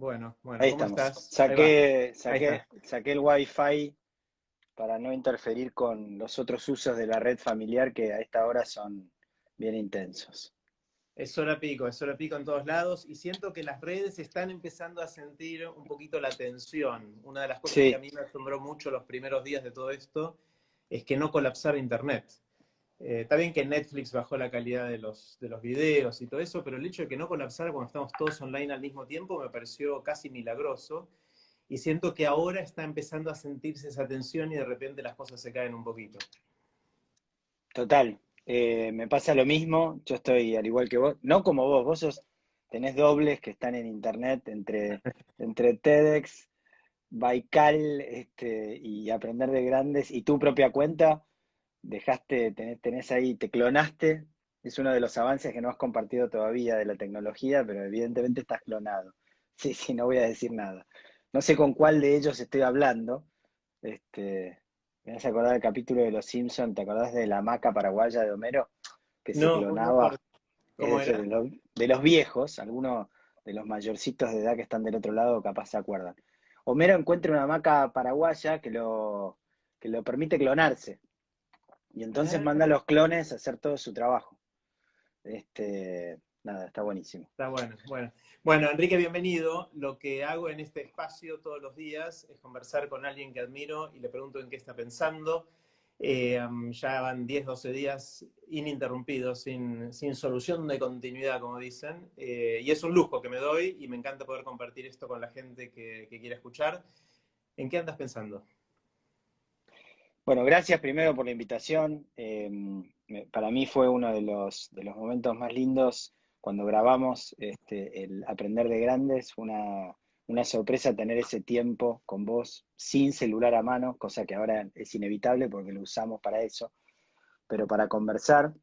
Bueno, Ahí ¿cómo estamos. estás? Ahí va, ahí está. Saqué el Wi-Fi para no interferir con los otros usos de la red familiar que a esta hora son bien intensos. Es hora pico en todos lados y siento que las redes están empezando a sentir un poquito la tensión. Una de las cosas que a Sí, mí me asombró mucho los primeros días de todo esto es que no colapsara Internet. Está bien que Netflix bajó la calidad de los videos y todo eso, pero el hecho de que no colapsara cuando estamos todos online al mismo tiempo me pareció casi milagroso. Y siento que ahora está empezando a sentirse esa tensión y de repente las cosas se caen un poquito. total. Me pasa lo mismo. Yo estoy al igual que vos. No como vos. Tenés dobles que están en internet entre TEDx, Baikal, y Aprender de Grandes y tu propia cuenta. Tenés ahí, te clonaste. Es uno de los avances que no has compartido todavía de la tecnología, pero evidentemente estás clonado. Sí, sí, no voy a decir nada. No sé con cuál de ellos estoy hablando. Me hace acordar el capítulo de Los Simpson. ¿Te acordás de la hamaca paraguaya de Homero? Que se No, no me acuerdo. clonaba. ¿Cómo Es era? de los viejos, algunos de los mayorcitos de edad que están del otro lado capaz se acuerdan. Homero encuentra una hamaca paraguaya que lo permite clonarse. Y entonces Ah, manda a los clones a hacer todo su trabajo. Nada, está buenísimo. está bueno, bueno. Bueno, Enrique, bienvenido. Lo que hago en este espacio todos los días es conversar con alguien que admiro y le pregunto en qué está pensando. Ya van 10, 12 días ininterrumpidos, sin solución de continuidad, como dicen. Y es un lujo que me doy y me encanta poder compartir esto con la gente que quiere escuchar. ¿En qué andas pensando? Bueno, gracias primero por la invitación. Para mí fue uno de los momentos más lindos cuando grabamos el Aprender de Grandes. Fue una sorpresa tener ese tiempo con vos sin celular a mano, cosa que ahora es inevitable porque lo usamos para eso, pero para conversar.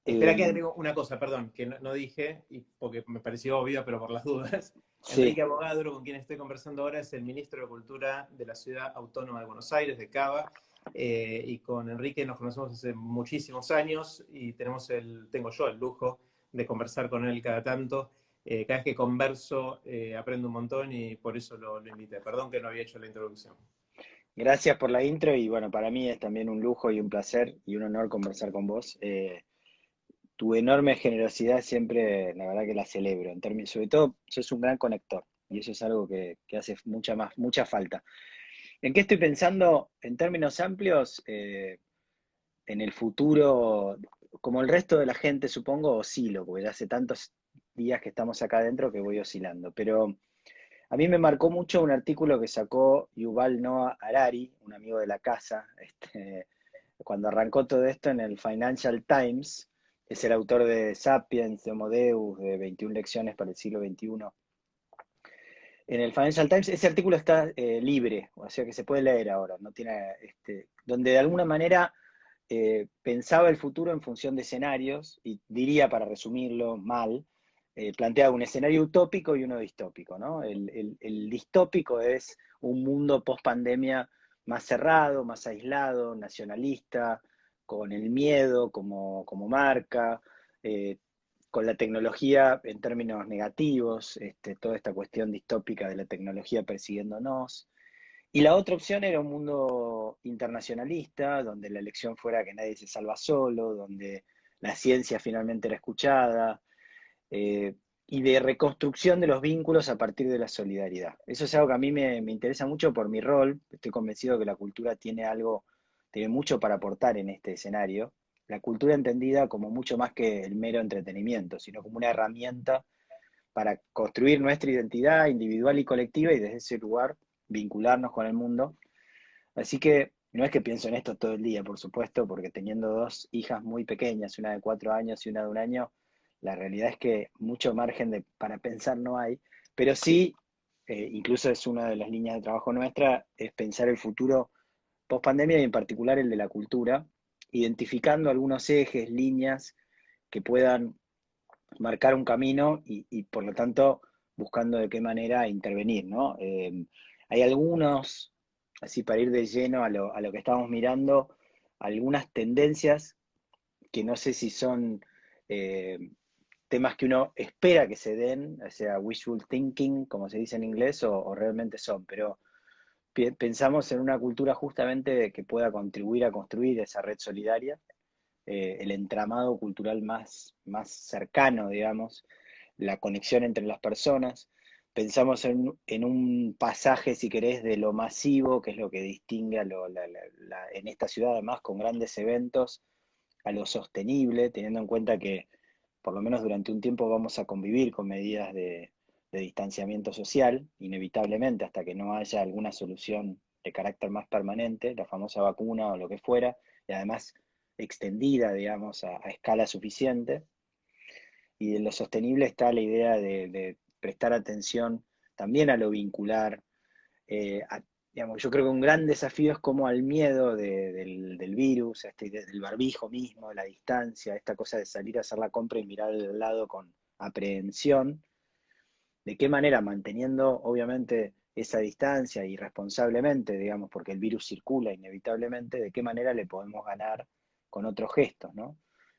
Espera que eh, agrego una cosa, perdón, que no dije, y porque me pareció obvio, pero por las dudas. sí, Enrique Abogadro, con quien estoy conversando ahora, es el ministro de Cultura de la Ciudad Autónoma de Buenos Aires, de Cava, y con Enrique nos conocemos hace muchísimos años y tengo yo el lujo de conversar con él cada tanto. Cada vez que converso aprendo un montón y por eso lo invité. Perdón que no había hecho la introducción. gracias por la intro y bueno, para mí es también un lujo y un placer y un honor conversar con vos. Tu enorme generosidad siempre, la verdad que la celebro, en términos, sobre todo, sos un gran conector y eso es algo que hace mucha falta. ¿En qué estoy pensando en términos amplios? En el futuro, como el resto de la gente, supongo, oscilo, porque ya hace tantos días que estamos acá adentro que voy oscilando, pero a mí me marcó mucho un artículo que sacó Yuval Noah Harari, un amigo de la casa, cuando arrancó todo esto en el Financial Times. Es el autor de Sapiens, de Homo Deus, de 21 lecciones para el siglo XXI. En el Financial Times ese artículo está libre, o sea que se puede leer ahora, no tiene, donde de alguna manera pensaba el futuro en función de escenarios, y diría, para resumirlo mal, planteaba un escenario utópico y uno distópico, ¿no? El distópico es un mundo post pandemia más cerrado, más aislado, nacionalista, con el miedo como marca, eh, con la tecnología en términos negativos, toda esta cuestión distópica de la tecnología persiguiéndonos. Y la otra opción era un mundo internacionalista, donde la elección fuera que nadie se salva solo, donde la ciencia finalmente era escuchada, eh, y de reconstrucción de los vínculos a partir de la solidaridad. Eso es algo que a mí me interesa mucho por mi rol. Estoy convencido que la cultura tiene mucho para aportar en este escenario. La cultura entendida como mucho más que el mero entretenimiento, sino como una herramienta para construir nuestra identidad individual y colectiva y desde ese lugar vincularnos con el mundo. Así que no es que pienso en esto todo el día, por supuesto, porque teniendo dos hijas muy pequeñas, una de 4 años y una de 1 año, la realidad es que mucho margen para pensar no hay, pero sí, incluso es una de las líneas de trabajo nuestra, es pensar el futuro post pandemia y en particular el de la cultura, identificando algunos ejes, líneas que puedan marcar un camino y por lo tanto buscando de qué manera intervenir, ¿no? Hay algunos, así para ir de lleno a lo que estamos mirando, algunas tendencias que no sé si son eh, temas que uno espera que se den, o sea, wishful thinking, como se dice en inglés, o realmente son, pero pensamos en una cultura justamente que pueda contribuir a construir esa red solidaria, el entramado cultural más cercano, digamos, la conexión entre las personas. Pensamos en un pasaje, si querés, de lo masivo, que es lo que distingue en esta ciudad, además, con grandes eventos, a lo sostenible, teniendo en cuenta que por lo menos durante un tiempo vamos a convivir con medidas de distanciamiento social, inevitablemente, hasta que no haya alguna solución de carácter más permanente, la famosa vacuna o lo que fuera, y además extendida, digamos, a escala suficiente. Y en lo sostenible está la idea de prestar atención también a lo vincular. Digamos, yo creo que un gran desafío es como al miedo del virus, del barbijo mismo, de la distancia, esta cosa de salir a hacer la compra y mirar al lado con aprehensión, de qué manera manteniendo obviamente esa distancia y responsablemente, digamos, porque el virus circula inevitablemente, de qué manera le podemos ganar con otros gestos, ¿no?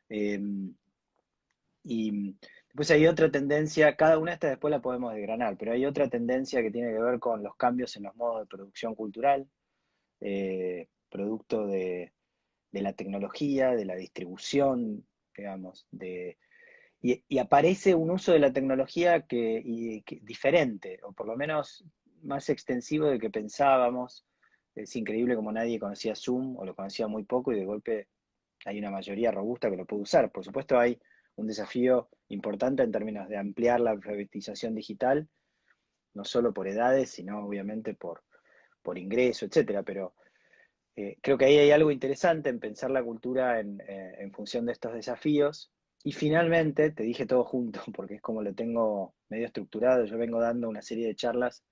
Eh, y después hay otra tendencia, cada una de estas después la podemos desgranar, pero hay otra tendencia que tiene que ver con los cambios en los modos de producción cultural, producto de la tecnología, de la distribución, digamos, y aparece un uso de la tecnología diferente, o por lo menos más extensivo del que pensábamos. Es increíble como nadie conocía Zoom o lo conocía muy poco y de golpe hay una mayoría robusta que lo puede usar. Por supuesto hay un desafío importante en términos de ampliar la alfabetización digital, no solo por edades, sino obviamente por ingreso, etcétera, pero creo que ahí hay algo interesante en pensar la cultura en función de estos desafíos. Y finalmente, te dije todo junto, porque es como lo tengo medio estructurado, yo vengo dando una serie de charlas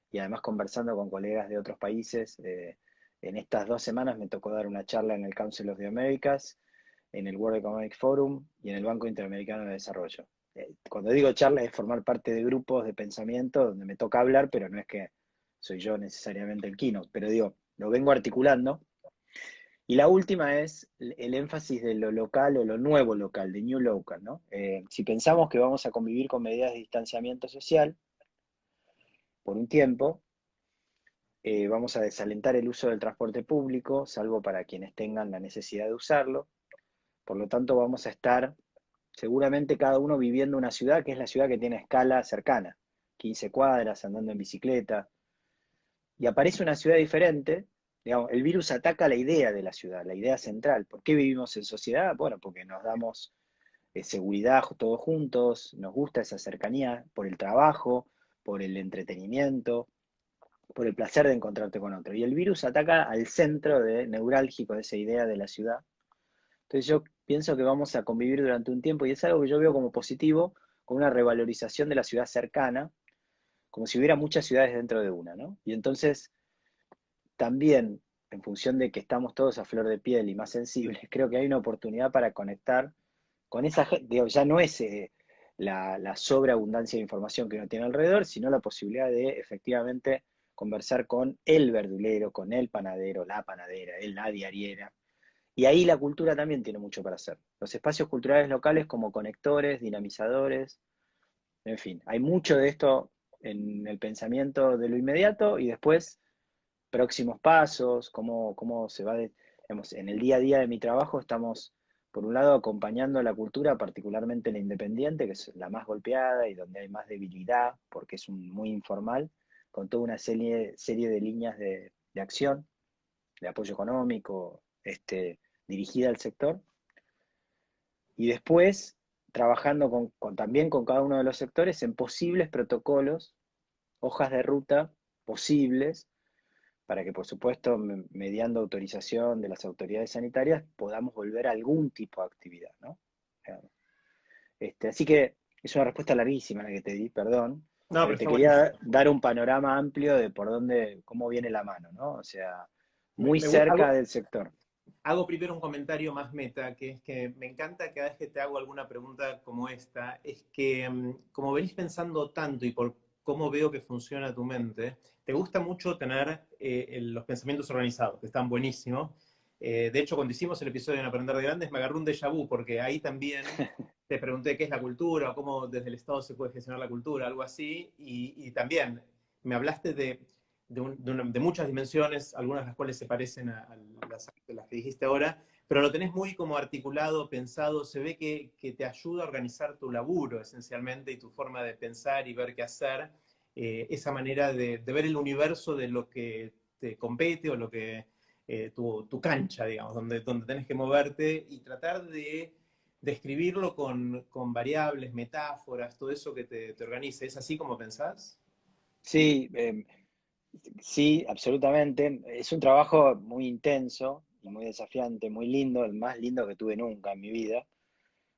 y además conversando con colegas de otros países. En estas 2 semanas me tocó dar una charla en el Council of the Americas, en el World Economic Forum y en el Banco Interamericano de Desarrollo. Cuando digo charla es formar parte de grupos de pensamiento donde me toca hablar, pero no es que soy yo necesariamente el keynote, pero digo, lo vengo articulando. Y la última es el énfasis de lo local o lo nuevo local, de New Local, ¿no? Si pensamos que vamos a convivir con medidas de distanciamiento social por un tiempo, vamos a desalentar el uso del transporte público, salvo para quienes tengan la necesidad de usarlo. Por lo tanto, vamos a estar seguramente cada uno viviendo una ciudad que es la ciudad que tiene escala cercana, 15 cuadras, andando en bicicleta, y aparece una ciudad diferente. Digamos, el virus ataca la idea de la ciudad, la idea central. ¿Por qué vivimos en sociedad? Bueno, porque nos damos seguridad todos juntos, nos gusta esa cercanía por el trabajo, por el entretenimiento, por el placer de encontrarte con otro. Y el virus ataca al centro neurálgico de esa idea de la ciudad. Entonces yo pienso que vamos a convivir durante un tiempo y es algo que yo veo como positivo, con una revalorización de la ciudad cercana, como si hubiera muchas ciudades dentro de una, ¿no? Y entonces también, en función de que estamos todos a flor de piel y más sensibles, creo que hay una oportunidad para conectar con esa gente. Digo, ya no es la sobreabundancia de información que uno tiene alrededor, sino la posibilidad de efectivamente conversar con el verdulero, con el panadero, la panadera, la diariera. Y ahí la cultura también tiene mucho para hacer. Los espacios culturales locales como conectores, dinamizadores, en fin, hay mucho de esto en el pensamiento de lo inmediato y después próximos pasos, cómo se va, digamos, en el día a día de mi trabajo estamos, por un lado, acompañando a la cultura, particularmente la independiente, que es la más golpeada y donde hay más debilidad, porque es muy informal, con toda una serie de líneas de acción, de apoyo económico, dirigida al sector, y después trabajando también con cada uno de los sectores en posibles protocolos, hojas de ruta posibles, para que, por supuesto, mediando autorización de las autoridades sanitarias, podamos volver a algún tipo de actividad, ¿no? Así que es una respuesta larguísima la que te di, perdón, No, pero pero te está buenísimo. quería dar un panorama amplio de cómo viene la mano, ¿no? O sea, muy cerca Hago, del sector. hago primero un comentario más meta, que es que me encanta cada vez que te hago alguna pregunta como esta, es que como venís pensando tanto y por cómo veo que funciona tu mente, te gusta mucho tener los pensamientos organizados, que están buenísimos. De hecho, cuando hicimos el episodio en Aprender de Grandes, me agarró un déjà vu, porque ahí también te pregunté qué es la cultura o cómo desde el Estado se puede gestionar la cultura, algo así, y también me hablaste de muchas dimensiones, algunas de las cuales se parecen a las que dijiste ahora, pero lo tenés muy como articulado, pensado, se ve que te ayuda a organizar tu laburo esencialmente y tu forma de pensar y ver qué hacer, esa manera de ver el universo de lo que te compete o lo que tu cancha, digamos, donde tenés que moverte y tratar de describirlo con variables, metáforas, todo eso que te organice. ¿Es así como pensás? Sí, sí, absolutamente. Es un trabajo muy intenso y muy desafiante, muy lindo, el más lindo que tuve nunca en mi vida,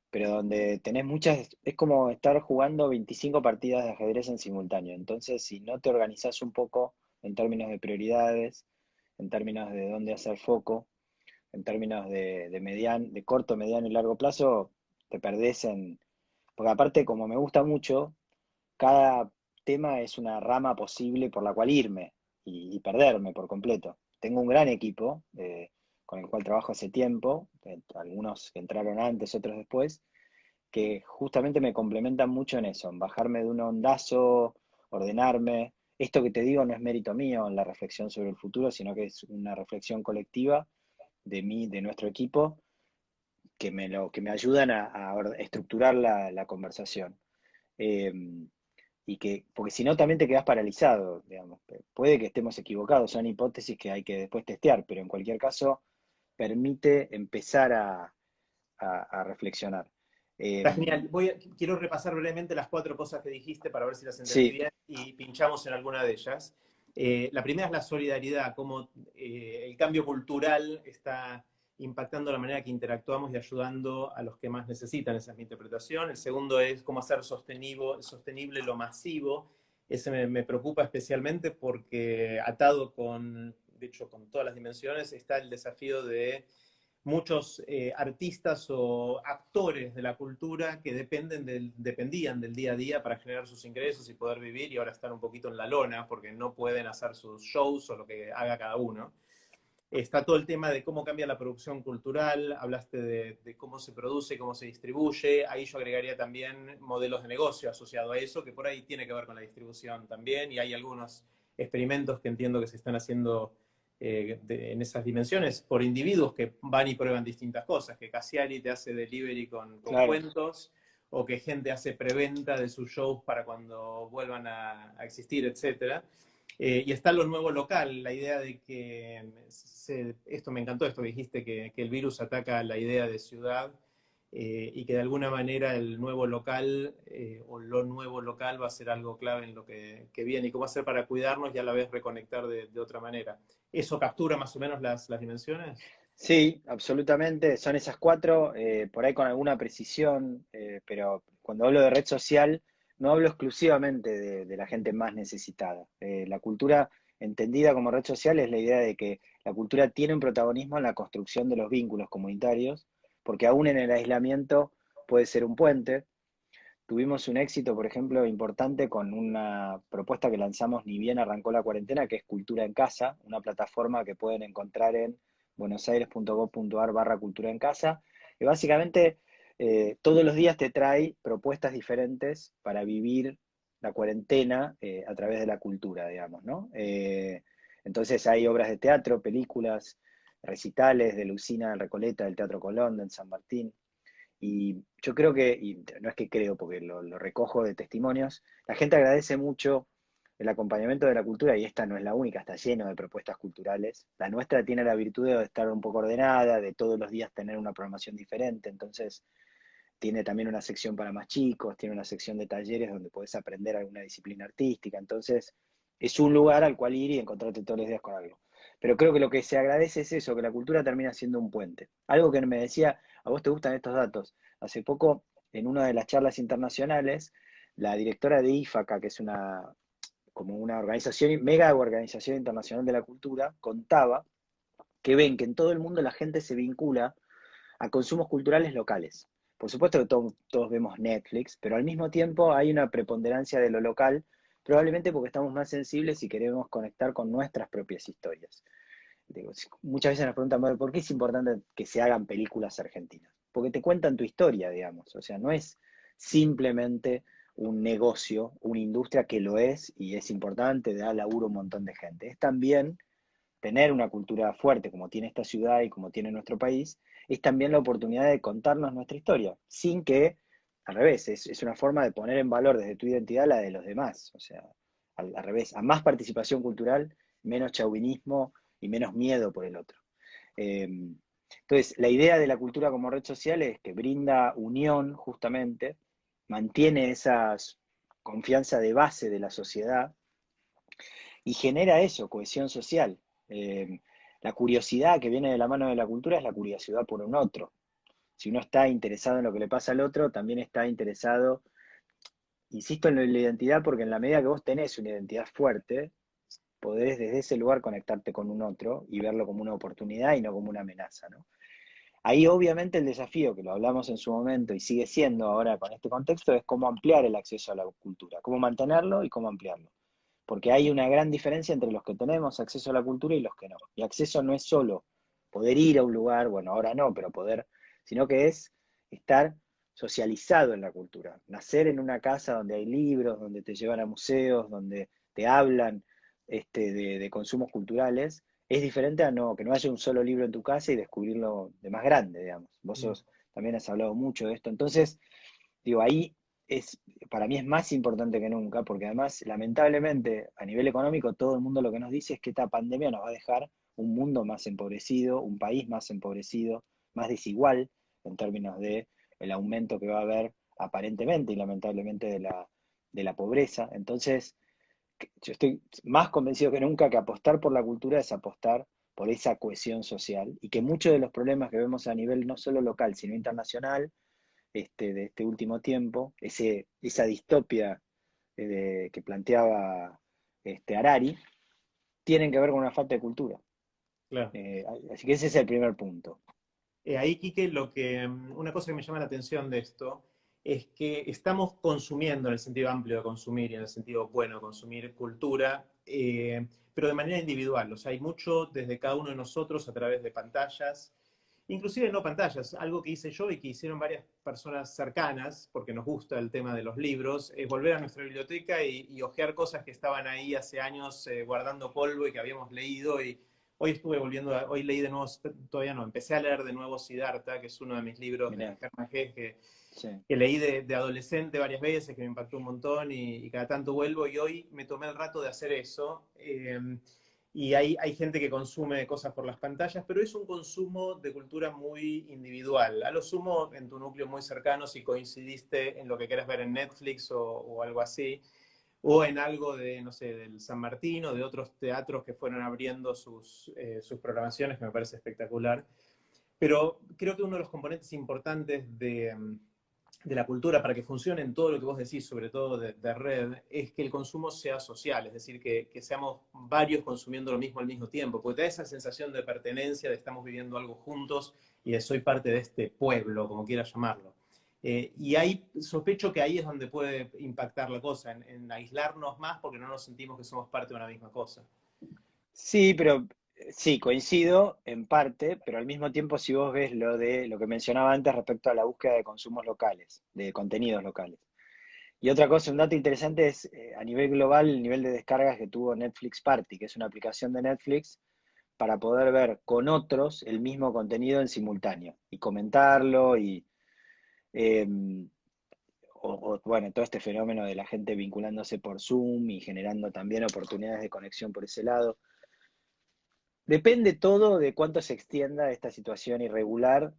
pero donde tenés muchas, es como estar jugando 25 partidas de ajedrez en simultáneo. Entonces, si no te organizás un poco en términos de prioridades, en términos de dónde hacer foco, en términos de corto, mediano y largo plazo, te perdés en... Porque aparte, como me gusta mucho, cada tema es una rama posible por la cual irme y perderme por completo. Tengo un gran equipo con el cual trabajo hace tiempo, algunos que entraron antes, otros después, que justamente me complementan mucho en eso, en bajarme de un ondazo, ordenarme. Esto que te digo no es mérito mío en la reflexión sobre el futuro, sino que es una reflexión colectiva de mí, de nuestro equipo, que me ayudan a estructurar la conversación. Eh, porque si no también te quedas paralizado, digamos. Puede que estemos equivocados, son hipótesis que hay que después testear, pero en cualquier caso permite empezar a reflexionar. Eh, Está genial. Quiero repasar brevemente las cuatro cosas que dijiste para ver si las entendí sí, bien y pinchamos en alguna de ellas. La primera es la solidaridad, cómo el cambio cultural está impactando la manera que interactuamos y ayudando a los que más necesitan, esa es mi interpretación. El segundo es cómo hacer sostenible lo masivo. Ese me preocupa especialmente porque atado de hecho, con todas las dimensiones, está el desafío de muchos artistas o actores de la cultura que dependían del día a día para generar sus ingresos y poder vivir y ahora están un poquito en la lona porque no pueden hacer sus shows o lo que haga cada uno. Está todo el tema de cómo cambia la producción cultural, hablaste de cómo se produce, cómo se distribuye, ahí yo agregaría también modelos de negocio asociado a eso, que por ahí tiene que ver con la distribución también, y hay algunos experimentos que entiendo que se están haciendo en esas dimensiones por individuos que van y prueban distintas cosas, que Cassiari te hace delivery con claro. cuentos, o que gente hace preventa de sus shows para cuando vuelvan a existir, etcétera. Y está lo nuevo local, la idea de que, esto me encantó, esto que dijiste, que el virus ataca la idea de ciudad y que de alguna manera el nuevo local o lo nuevo local va a ser algo clave en lo que viene y cómo hacer para cuidarnos y a la vez reconectar de otra manera. ¿Eso captura más o menos las dimensiones? Sí, absolutamente. Son esas cuatro, por ahí con alguna precisión, pero cuando hablo de red social, no hablo exclusivamente de la gente más necesitada. La cultura entendida como red social es la idea de que la cultura tiene un protagonismo en la construcción de los vínculos comunitarios, porque aún en el aislamiento puede ser un puente. Tuvimos un éxito, por ejemplo, importante con una propuesta que lanzamos ni bien arrancó la cuarentena, que es Cultura en Casa, una plataforma que pueden encontrar en buenosaires.gov.ar/cultura en casa, que básicamente todos los días te trae propuestas diferentes para vivir la cuarentena a través de la cultura, digamos, ¿no? Entonces hay obras de teatro, películas, recitales de Lucina del Recoleta, del Teatro Colón, del San Martín, y yo creo que, y no es que creo porque lo recojo de testimonios, la gente agradece mucho el acompañamiento de la cultura y esta no es la única, está lleno de propuestas culturales. La nuestra tiene la virtud de estar un poco ordenada, de todos los días tener una programación diferente, entonces tiene también una sección para más chicos, tiene una sección de talleres donde podés aprender alguna disciplina artística, entonces es un lugar al cual ir y encontrarte todos los días con algo. Pero creo que lo que se agradece es eso, que la cultura termina siendo un puente. Algo que me decía, a vos te gustan estos datos. Hace poco, en una de las charlas internacionales, la directora de IFACA, que es como una organización, mega organización internacional de la cultura, contaba que ven que en todo el mundo la gente se vincula a consumos culturales locales. Por supuesto que todos vemos Netflix, pero al mismo tiempo hay una preponderancia de lo local, probablemente porque estamos más sensibles y queremos conectar con nuestras propias historias. Digo, muchas veces nos preguntan, "Bueno, ¿por qué es importante que se hagan películas argentinas?" porque te cuentan tu historia, digamos. O sea, no es simplemente un negocio, una industria que lo es y es importante, da laburo a un montón de gente. Es también tener una cultura fuerte como tiene esta ciudad y como tiene nuestro país, es también la oportunidad de contarnos nuestra historia, sin que, al revés, es una forma de poner en valor desde tu identidad la de los demás. O sea, al revés, a más participación cultural, menos chauvinismo y menos miedo por el otro. Eh, entonces, la idea de la cultura como red social es que brinda unión justamente, mantiene esa confianza de base de la sociedad y genera eso, cohesión social. Eh, la curiosidad que viene de la mano de la cultura es la curiosidad por un otro. Si uno está interesado en lo que le pasa al otro, también está interesado, insisto en la identidad, porque en la medida que vos tenés una identidad fuerte, podés desde ese lugar conectarte con un otro y verlo como una oportunidad y no como una amenaza, ¿no? Ahí obviamente el desafío, que lo hablamos en su momento y sigue siendo ahora con este contexto, es cómo ampliar el acceso a la cultura, cómo mantenerlo y cómo ampliarlo. Porque hay una gran diferencia entre los que tenemos acceso a la cultura y los que no. Y acceso no es solo poder ir a un lugar, bueno, ahora no, pero poder, sino que es estar socializado en la cultura, nacer en una casa donde hay libros, donde te llevan a museos, donde te hablan de consumos culturales, es diferente a no, que no haya un solo libro en tu casa y descubrirlo de más grande, digamos. También has hablado mucho de esto. Entonces, digo, ahí para mí es más importante que nunca, porque además, lamentablemente, a nivel económico, todo el mundo lo que nos dice es que esta pandemia nos va a dejar un mundo más empobrecido, un país más empobrecido, más desigual en términos de el aumento que va a haber aparentemente y lamentablemente de la pobreza. Entonces, yo estoy más convencido que nunca que apostar por la cultura es apostar por esa cohesión social y que muchos de los problemas que vemos a nivel no solo local, sino internacional, de este último tiempo, esa distopia que planteaba Harari, tienen que ver con una falta de cultura. Claro. Así que ese es el primer punto. Ahí, Quique, una cosa que me llama la atención de esto es que estamos consumiendo en el sentido amplio de consumir y en el sentido bueno de consumir cultura, pero de manera individual. O sea, hay mucho desde cada uno de nosotros a través de pantallas, inclusive no pantallas, algo que hice yo y que hicieron varias personas cercanas, porque nos gusta el tema de los libros, es volver a nuestra biblioteca y hojear cosas que estaban ahí hace años guardando polvo y que habíamos leído y hoy leí de nuevo, todavía no, empecé a leer de nuevo Siddhartha, que es uno de mis libros de Mirá, Hermann Hesse sí. que leí de adolescente varias veces, que me impactó un montón y cada tanto vuelvo y hoy me tomé el rato de hacer eso. Y hay gente que consume cosas por las pantallas, pero es un consumo de cultura muy individual. A lo sumo, en tu núcleo muy cercano, si coincidiste en lo que querés ver en Netflix o algo así, o en algo de, no sé, del San Martín o de otros teatros que fueron abriendo sus programaciones, que me parece espectacular. Pero creo que uno de los componentes importantes de la cultura para que funcione en todo lo que vos decís, sobre todo de red, es que el consumo sea social, es decir, que seamos varios consumiendo lo mismo al mismo tiempo, porque te da esa sensación de pertenencia, de estamos viviendo algo juntos y de soy parte de este pueblo, como quieras llamarlo. Y ahí sospecho que ahí es donde puede impactar la cosa, en aislarnos más porque no nos sentimos que somos parte de una misma cosa. Sí, pero sí, coincido en parte, pero al mismo tiempo si vos ves lo que mencionaba antes respecto a la búsqueda de consumos locales, de contenidos locales. Y otra cosa, un dato interesante es a nivel global el nivel de descargas que tuvo Netflix Party, que es una aplicación de Netflix para poder ver con otros el mismo contenido en simultáneo y comentarlo eh, bueno, todo este fenómeno de la gente vinculándose por Zoom y generando también oportunidades de conexión por ese lado. Depende todo de cuánto se extienda esta situación irregular,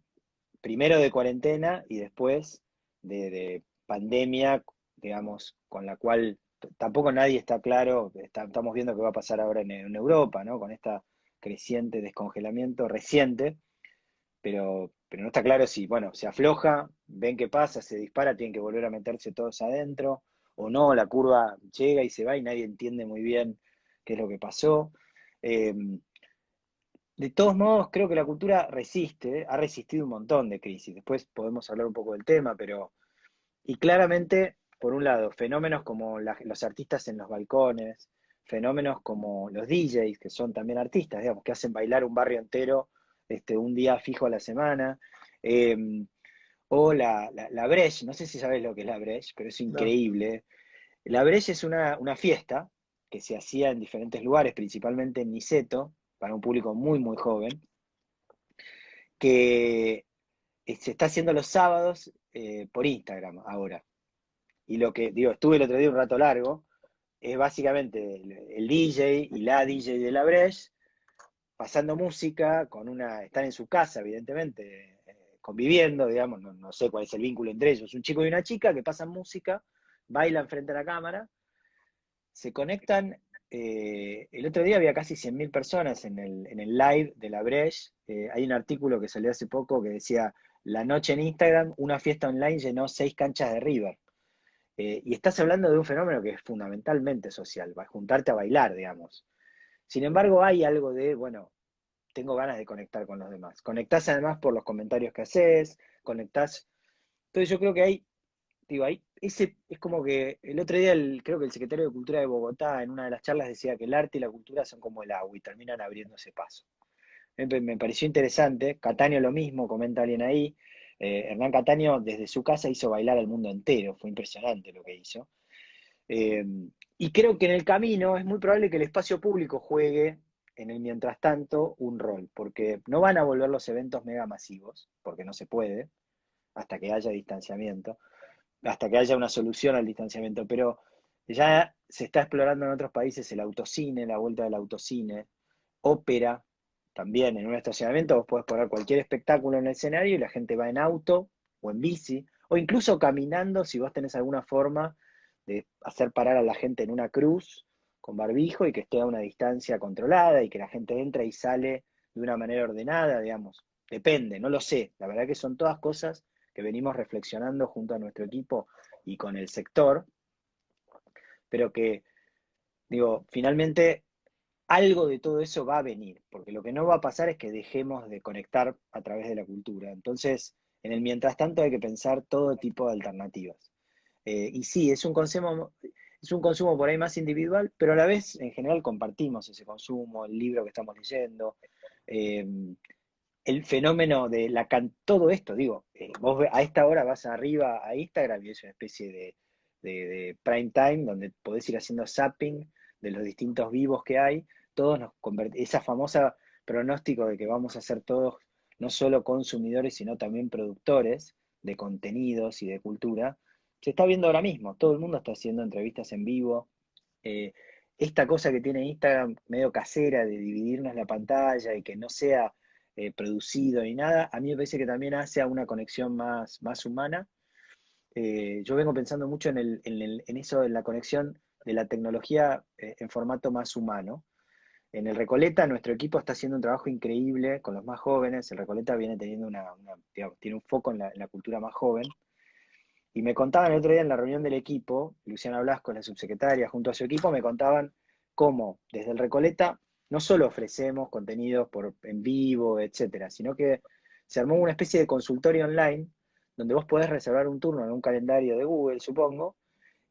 primero de cuarentena y después de pandemia, digamos, con la cual tampoco nadie está claro, estamos viendo qué va a pasar ahora en Europa, ¿no? Con esta creciente descongelamiento reciente, pero no está claro si, bueno, se afloja, ven qué pasa, se dispara, tienen que volver a meterse todos adentro, o no, la curva llega y se va y nadie entiende muy bien qué es lo que pasó. Eh, de todos modos, creo que la cultura resiste, ha resistido un montón de crisis. Después podemos hablar un poco del tema, pero y claramente, por un lado, fenómenos como los artistas en los balcones, fenómenos como los DJs, que son también artistas, digamos, que hacen bailar un barrio entero un día fijo a la semana. eh, o la Breche, no sé si sabes lo que es la Breche, pero es No. increíble. La Breche es una fiesta que se hacía en diferentes lugares, principalmente en Niceto, para un público muy, muy joven, que se está haciendo los sábados por Instagram ahora. Y lo que, digo, estuve el otro día un rato largo, es básicamente el DJ y la DJ de la Breche pasando música, están en su casa, evidentemente, conviviendo, digamos, no sé cuál es el vínculo entre ellos, un chico y una chica que pasan música, bailan frente a la cámara, se conectan. El otro día había casi 100.000 personas en el live de la Breche. Hay un artículo que salió hace poco que decía, la noche en Instagram, una fiesta online llenó 6 canchas de River. Y estás hablando de un fenómeno que es fundamentalmente social, va a juntarte a bailar, digamos. Sin embargo, hay algo de, bueno, tengo ganas de conectar con los demás. Conectás además por los comentarios que haces, conectás. Entonces yo creo que hay, digo, ese es como que el otro día creo que el secretario de Cultura de Bogotá en una de las charlas decía que el arte y la cultura son como el agua y terminan abriendo ese paso. Me pareció interesante. Cataño lo mismo, comenta alguien ahí. Hernán Cataño desde su casa hizo bailar al mundo entero, fue impresionante lo que hizo. Eh, y creo que en el camino es muy probable que el espacio público juegue en el mientras tanto un rol, porque no van a volver los eventos mega masivos, porque no se puede, hasta que haya distanciamiento, hasta que haya una solución al distanciamiento, pero ya se está explorando en otros países el autocine, la vuelta del autocine, ópera, también en un estacionamiento vos podés poner cualquier espectáculo en el escenario y la gente va en auto o en bici, o incluso caminando si vos tenés alguna forma de hacer parar a la gente en una cruz con barbijo y que esté a una distancia controlada y que la gente entra y sale de una manera ordenada, digamos. Depende, no lo sé. La verdad que son todas cosas que venimos reflexionando junto a nuestro equipo y con el sector, pero que, digo, finalmente algo de todo eso va a venir, porque lo que no va a pasar es que dejemos de conectar a través de la cultura. Entonces, en el mientras tanto hay que pensar todo tipo de alternativas. Y sí, es un consumo por ahí más individual, pero a la vez en general compartimos ese consumo, el libro que estamos leyendo, eh, el fenómeno de todo esto, digo, vos a esta hora vas arriba a Instagram y es una especie de prime time donde podés ir haciendo zapping de los distintos vivos que hay, todos esa famosa pronóstico de que vamos a ser todos no solo consumidores, sino también productores de contenidos y de cultura, se está viendo ahora mismo, todo el mundo está haciendo entrevistas en vivo. eh, Esta cosa que tiene Instagram medio casera de dividirnos la pantalla y que no sea producido ni nada, a mí me parece que también hace a una conexión más humana. Yo vengo pensando mucho en eso, en la conexión de la tecnología en formato más humano. En el Recoleta, nuestro equipo está haciendo un trabajo increíble con los más jóvenes. El Recoleta viene teniendo digamos, tiene un foco en la cultura más joven. Y me contaban el otro día en la reunión del equipo, Luciana Blasco, la subsecretaria, junto a su equipo, me contaban cómo desde el Recoleta no solo ofrecemos contenidos en vivo, etcétera, sino que se armó una especie de consultorio online donde vos podés reservar un turno en un calendario de Google, supongo,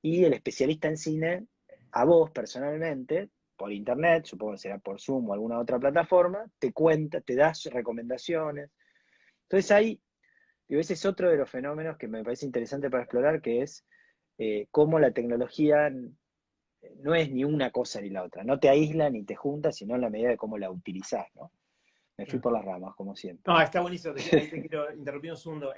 y el especialista en cine, a vos personalmente, por internet, supongo que será por Zoom o alguna otra plataforma, te cuenta, te das recomendaciones. Entonces ahí, digo, ese es otro de los fenómenos que me parece interesante para explorar, que es cómo la tecnología no es ni una cosa ni la otra, no te aísla ni te junta, sino en la medida de cómo la utilizás, ¿no? Me fui por las ramas, como siempre. No, está buenísimo. Ahí te quiero interrumpir un segundo.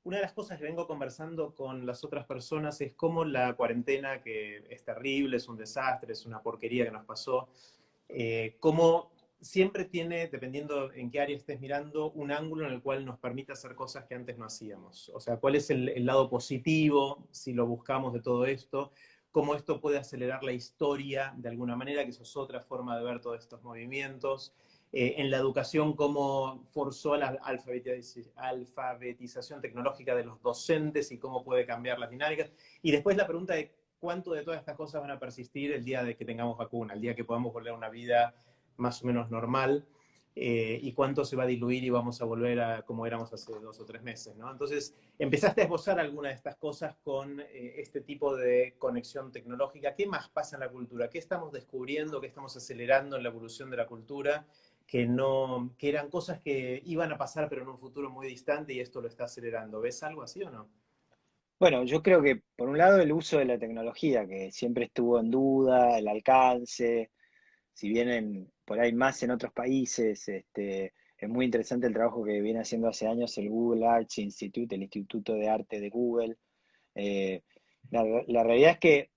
Una de las cosas que vengo conversando con las otras personas es cómo la cuarentena, que es terrible, es un desastre, es una porquería que nos pasó, cómo siempre tiene, dependiendo en qué área estés mirando, un ángulo en el cual nos permite hacer cosas que antes no hacíamos. O sea, cuál es el lado positivo, si lo buscamos de todo esto, cómo esto puede acelerar la historia de alguna manera, que eso es otra forma de ver todos estos movimientos. En la educación, cómo forzó la alfabetización tecnológica de los docentes y cómo puede cambiar las dinámicas. Y después la pregunta de cuánto de todas estas cosas van a persistir el día de que tengamos vacuna, el día que podamos volver a una vida más o menos normal, y cuánto se va a diluir y vamos a volver a como éramos hace 2 o 3 meses, ¿no? Entonces, empezaste a esbozar alguna de estas cosas con este tipo de conexión tecnológica. ¿Qué más pasa en la cultura? ¿Qué estamos descubriendo? ¿Qué estamos acelerando en la evolución de la cultura? que eran cosas que iban a pasar pero en un futuro muy distante y esto lo está acelerando. ¿Ves algo así o no? Bueno, yo creo que por un lado el uso de la tecnología, que siempre estuvo en duda, el alcance, si bien por ahí más en otros países, es muy interesante el trabajo que viene haciendo hace años el Google Arts Institute, el Instituto de Arte de Google. Eh, la realidad es que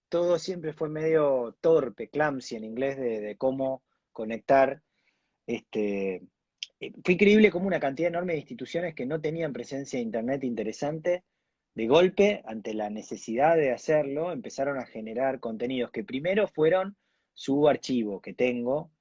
todo siempre fue medio torpe, clumsy en inglés, de cómo conectar. Este, Fue increíble como una cantidad enorme de instituciones que no tenían presencia de Internet interesante, de golpe, ante la necesidad de hacerlo, empezaron a generar contenidos que primero fueron subo archivo que tengo,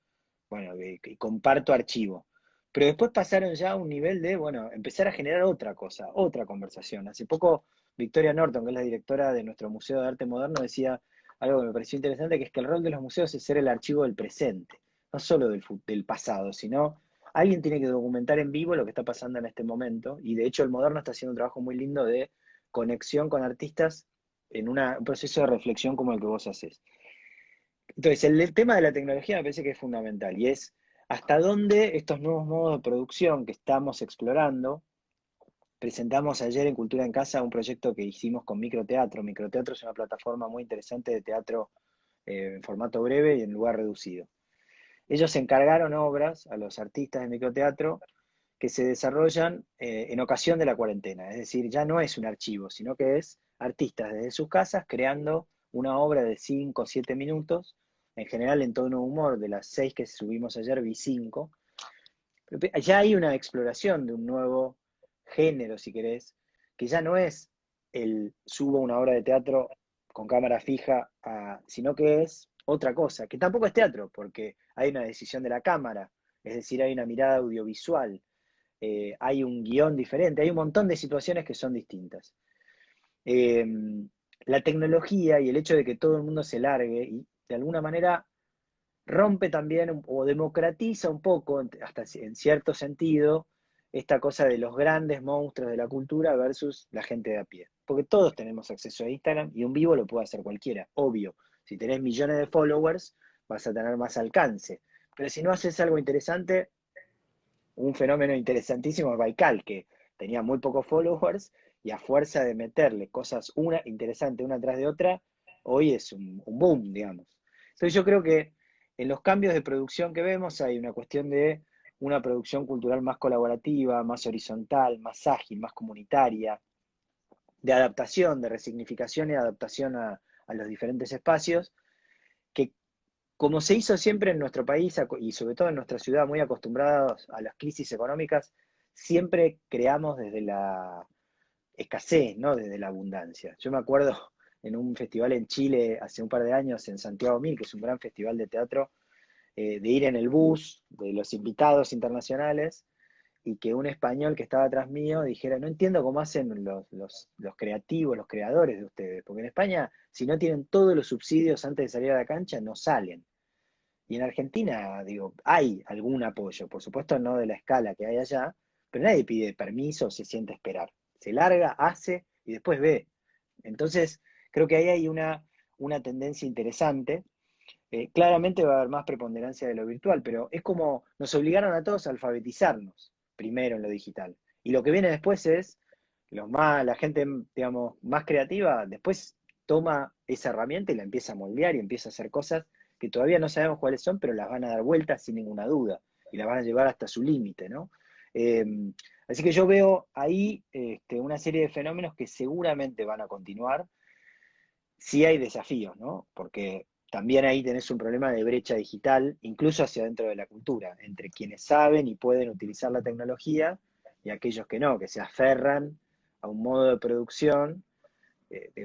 bueno, que comparto archivo. Pero después pasaron ya a un nivel de, bueno, empezar a generar otra cosa, otra conversación. Hace poco Victoria Norton, que es la directora de nuestro Museo de Arte Moderno, decía algo que me pareció interesante, que es que el rol de los museos es ser el archivo del presente, no solo del pasado, sino alguien tiene que documentar en vivo lo que está pasando en este momento. Y de hecho el Moderno está haciendo un trabajo muy lindo de conexión con artistas en un proceso de reflexión como el que vos haces. Entonces, el tema de la tecnología me parece que es fundamental y es hasta dónde estos nuevos modos de producción que estamos explorando. Presentamos ayer en Cultura en Casa un proyecto que hicimos con Microteatro. Microteatro es una plataforma muy interesante de teatro en formato breve y en lugar reducido. Ellos encargaron obras a los artistas de microteatro que se desarrollan en ocasión de la cuarentena. Es decir, ya no es un archivo, sino que es artistas desde sus casas creando una obra de 5 o 7 minutos, en general en tono de humor. De las 6 que subimos ayer vi 5. Ya hay una exploración de un nuevo género, si querés, que ya no es el subo una obra de teatro con cámara fija, sino que es otra cosa, que tampoco es teatro, porque hay una decisión de la cámara, es decir, hay una mirada audiovisual, hay un guión diferente, hay un montón de situaciones que son distintas. Eh, la tecnología y el hecho de que todo el mundo se largue y de alguna manera rompe también o democratiza un poco, hasta en cierto sentido, esta cosa de los grandes monstruos de la cultura versus la gente de a pie. Porque todos tenemos acceso a Instagram y un vivo lo puede hacer cualquiera, obvio. Si tenés millones de followers, vas a tener más alcance. Pero si no haces algo interesante, un fenómeno interesantísimo es Baikal, que tenía muy pocos followers y a fuerza de meterle cosas una interesante una tras de otra, hoy es un boom, digamos. Entonces yo creo que en los cambios de producción que vemos hay una cuestión de una producción cultural más colaborativa, más horizontal, más ágil, más comunitaria, de adaptación, de resignificación y adaptación a los diferentes espacios, que como se hizo siempre en nuestro país y sobre todo en nuestra ciudad, muy acostumbrados a las crisis económicas, siempre creamos desde la escasez, no desde la abundancia. Yo me acuerdo en un festival en Chile hace un par de años, en Santiago Mil, que es un gran festival de teatro, de ir en el bus de los invitados internacionales y que un español que estaba atrás mío dijera, no entiendo cómo hacen los creativos, los creadores de ustedes, porque en España, si no tienen todos los subsidios antes de salir a la cancha, no salen. Y en Argentina, digo, hay algún apoyo, por supuesto no de la escala que hay allá, pero nadie pide permiso o se siente a esperar. Se larga, hace y después ve. Entonces, creo que ahí hay una tendencia interesante. Claramente va a haber más preponderancia de lo virtual, pero es como nos obligaron a todos a alfabetizarnos primero en lo digital. Y lo que viene después es, la gente, digamos, más creativa, después toma esa herramienta y la empieza a moldear y empieza a hacer cosas que todavía no sabemos cuáles son, pero las van a dar vueltas sin ninguna duda y las van a llevar hasta su límite, ¿no? Eh, Así que yo veo ahí una serie de fenómenos que seguramente van a continuar. Sí hay desafíos, ¿no? Porque también ahí tenés un problema de brecha digital, incluso hacia dentro de la cultura, entre quienes saben y pueden utilizar la tecnología y aquellos que no, que se aferran a un modo de producción.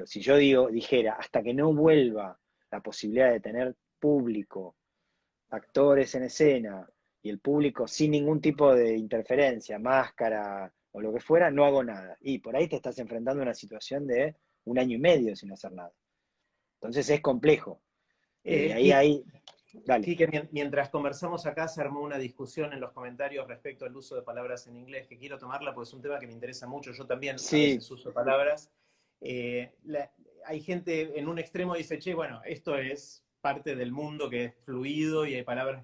Si yo dijera, hasta que no vuelva la posibilidad de tener público, actores en escena y el público sin ningún tipo de interferencia, máscara o lo que fuera, no hago nada. Y por ahí te estás enfrentando a una situación de un año y medio sin hacer nada. Entonces es complejo. Y ahí, dale. Quique, mientras conversamos acá se armó una discusión en los comentarios respecto al uso de palabras en inglés, que quiero tomarla porque es un tema que me interesa mucho. Yo también a Sí, veces uso palabras. Hay gente en un extremo que dice, che, bueno, esto es parte del mundo que es fluido y hay palabras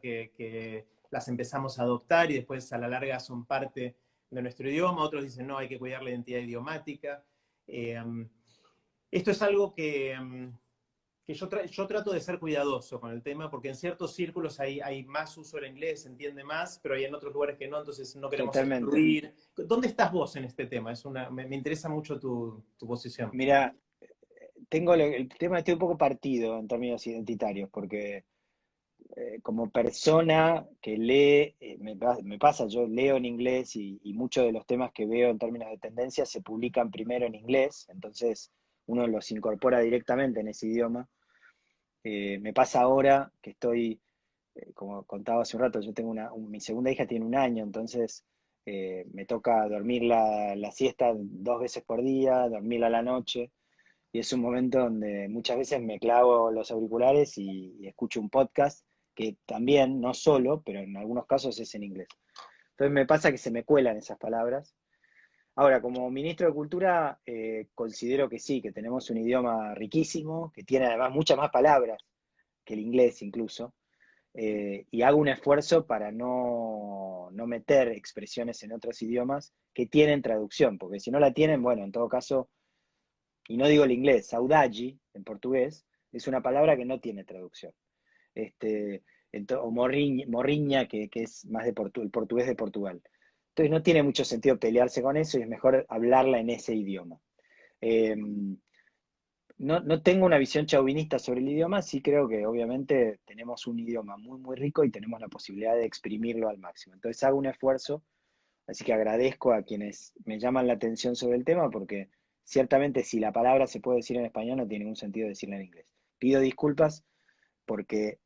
las empezamos a adoptar y después a la larga son parte de nuestro idioma. Otros dicen, no, hay que cuidar la identidad idiomática. Esto es algo que yo trato de ser cuidadoso con el tema, porque en ciertos círculos hay más uso del inglés, se entiende más, pero hay en otros lugares que no, entonces no queremos Totalmente. excluir. ¿Dónde estás vos en este tema? Me interesa mucho tu posición. Mira, el tema, estoy un poco partido en términos identitarios, porque como persona que lee, me pasa, yo leo en inglés y muchos de los temas que veo en términos de tendencia se publican primero en inglés, entonces uno los incorpora directamente en ese idioma. Me pasa ahora que estoy, como contaba hace un rato, yo tengo mi segunda hija tiene 1 año, entonces me toca dormir la siesta 2 veces por día, dormirla a la noche, y es un momento donde muchas veces me clavo los auriculares y escucho un podcast, que también, no solo, pero en algunos casos es en inglés. Entonces me pasa que se me cuelan esas palabras. Ahora, como ministro de Cultura, considero que sí, que tenemos un idioma riquísimo, que tiene además muchas más palabras que el inglés incluso, y hago un esfuerzo para no meter expresiones en otros idiomas que tienen traducción, porque si no la tienen, bueno, en todo caso, y no digo el inglés, saudade en portugués es una palabra que no tiene traducción. Este, o morriña, que es más de el portugués de Portugal. Entonces no tiene mucho sentido pelearse con eso y es mejor hablarla en ese idioma. Eh, no tengo una visión chauvinista sobre el idioma, sí creo que obviamente tenemos un idioma muy, muy rico y tenemos la posibilidad de exprimirlo al máximo. Entonces hago un esfuerzo, así que agradezco a quienes me llaman la atención sobre el tema porque ciertamente si la palabra se puede decir en español no tiene ningún sentido decirla en inglés. Pido disculpas porque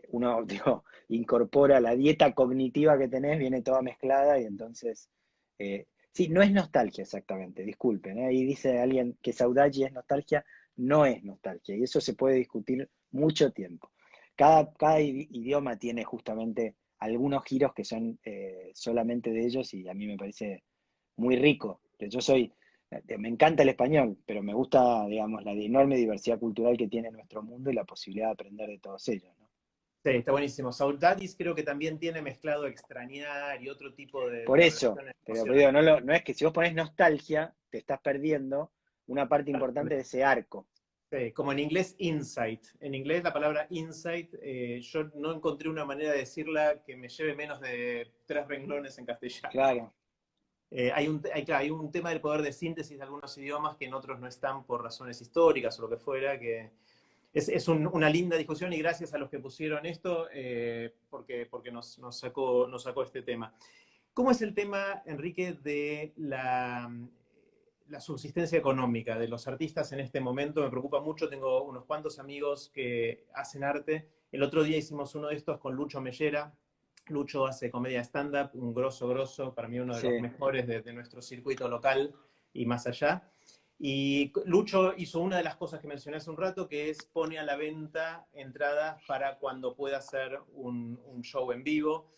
uno digo, incorpora la dieta cognitiva que tenés, viene toda mezclada y entonces, sí, no es nostalgia exactamente, disculpen, ¿eh? Ahí dice alguien que saudade es nostalgia, no es nostalgia, y eso se puede discutir mucho tiempo. Cada idioma tiene justamente algunos giros que son solamente de ellos y a mí me parece muy rico. Yo me encanta el español, pero me gusta, digamos, la enorme diversidad cultural que tiene nuestro mundo y la posibilidad de aprender de todos ellos, ¿no? Sí, está buenísimo. Saudades creo que también tiene mezclado extrañar y otro tipo Por de eso, relaciones pero digo, emocionales. no es que si vos pones nostalgia, te estás perdiendo una parte importante de ese arco. Sí, como en inglés, insight. En inglés la palabra insight, yo no encontré una manera de decirla que me lleve menos de 3 renglones en castellano. Claro, Claro, hay un tema del poder de síntesis de algunos idiomas que en otros no están por razones históricas o lo que fuera, que una linda discusión y gracias a los que pusieron esto, porque nos sacó este tema. ¿Cómo es el tema, Enrique, de la subsistencia económica de los artistas en este momento? Me preocupa mucho, tengo unos cuantos amigos que hacen arte. El otro día hicimos uno de estos con Lucho Mellera. Lucho hace comedia stand-up, un grosso, para mí uno de los sí, mejores de nuestro circuito local y más allá. Y Lucho hizo una de las cosas que mencioné hace un rato, que es pone a la venta entradas para cuando pueda hacer un show en vivo.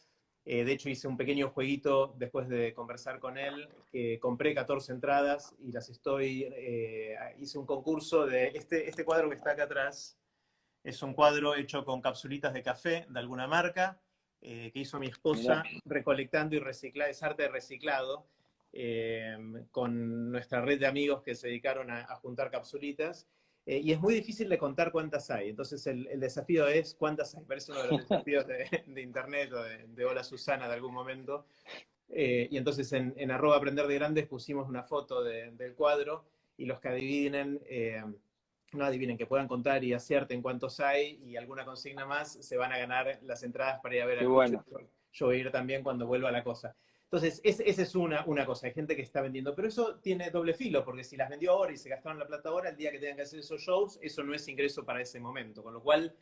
De hecho, hice un pequeño jueguito después de conversar con él, que compré 14 entradas y hice un concurso de este cuadro que está acá atrás. Es un cuadro hecho con capsulitas de café de alguna marca, que hizo mi esposa mirá, recolectando y reciclando, es arte de reciclado, con nuestra red de amigos que se dedicaron a juntar capsulitas. Y es muy difícil de contar cuántas hay. Entonces el desafío es cuántas hay. Parece uno de los desafíos de Internet o de Hola Susana de algún momento. Y entonces en arroba aprender de grandes pusimos una foto del cuadro y los que adivinen, no adivinen, que puedan contar y acierten cuántos hay y alguna consigna más, se van a ganar las entradas para ir a ver a qué Lucho. bueno. Yo voy a ir también cuando vuelva la cosa. Entonces, esa es una cosa, hay gente que está vendiendo, pero eso tiene doble filo, porque si las vendió ahora y se gastaron la plata ahora, el día que tengan que hacer esos shows, eso no es ingreso para ese momento, con lo cual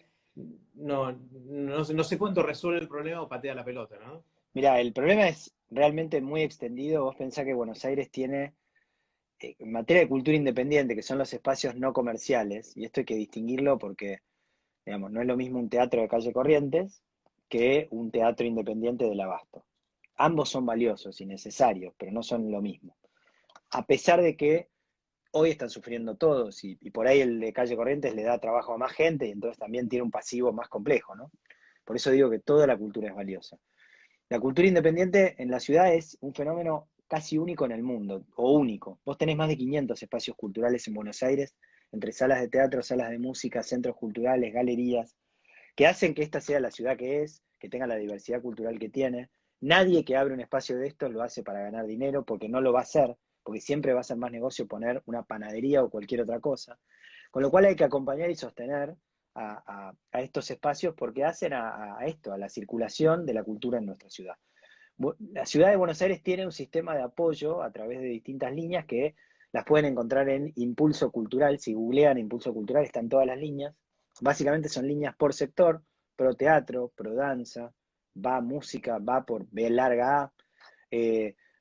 no sé cuánto resuelve el problema o patea la pelota, ¿no? Mirá, el problema es realmente muy extendido. Vos pensás que Buenos Aires tiene, en materia de cultura independiente, que son los espacios no comerciales, y esto hay que distinguirlo porque, digamos, no es lo mismo un teatro de calle Corrientes que un teatro independiente del Abasto. Ambos son valiosos y necesarios, pero no son lo mismo. A pesar de que hoy están sufriendo todos y por ahí el de calle Corrientes le da trabajo a más gente y entonces también tiene un pasivo más complejo, ¿no? Por eso digo que toda la cultura es valiosa. La cultura independiente en la ciudad es un fenómeno casi único en el mundo, o único. Vos tenés más de 500 espacios culturales en Buenos Aires, entre salas de teatro, salas de música, centros culturales, galerías, que hacen que esta sea la ciudad que es, que tenga la diversidad cultural que tiene. Nadie que abre un espacio de estos lo hace para ganar dinero, porque no lo va a hacer, porque siempre va a ser más negocio poner una panadería o cualquier otra cosa. Con lo cual hay que acompañar y sostener a estos espacios porque hacen a esto, a la circulación de la cultura en nuestra ciudad. La ciudad de Buenos Aires tiene un sistema de apoyo a través de distintas líneas que las pueden encontrar en Impulso Cultural. Si googlean Impulso Cultural están todas las líneas. Básicamente son líneas por sector: pro teatro, pro danza, va música, va por B larga A,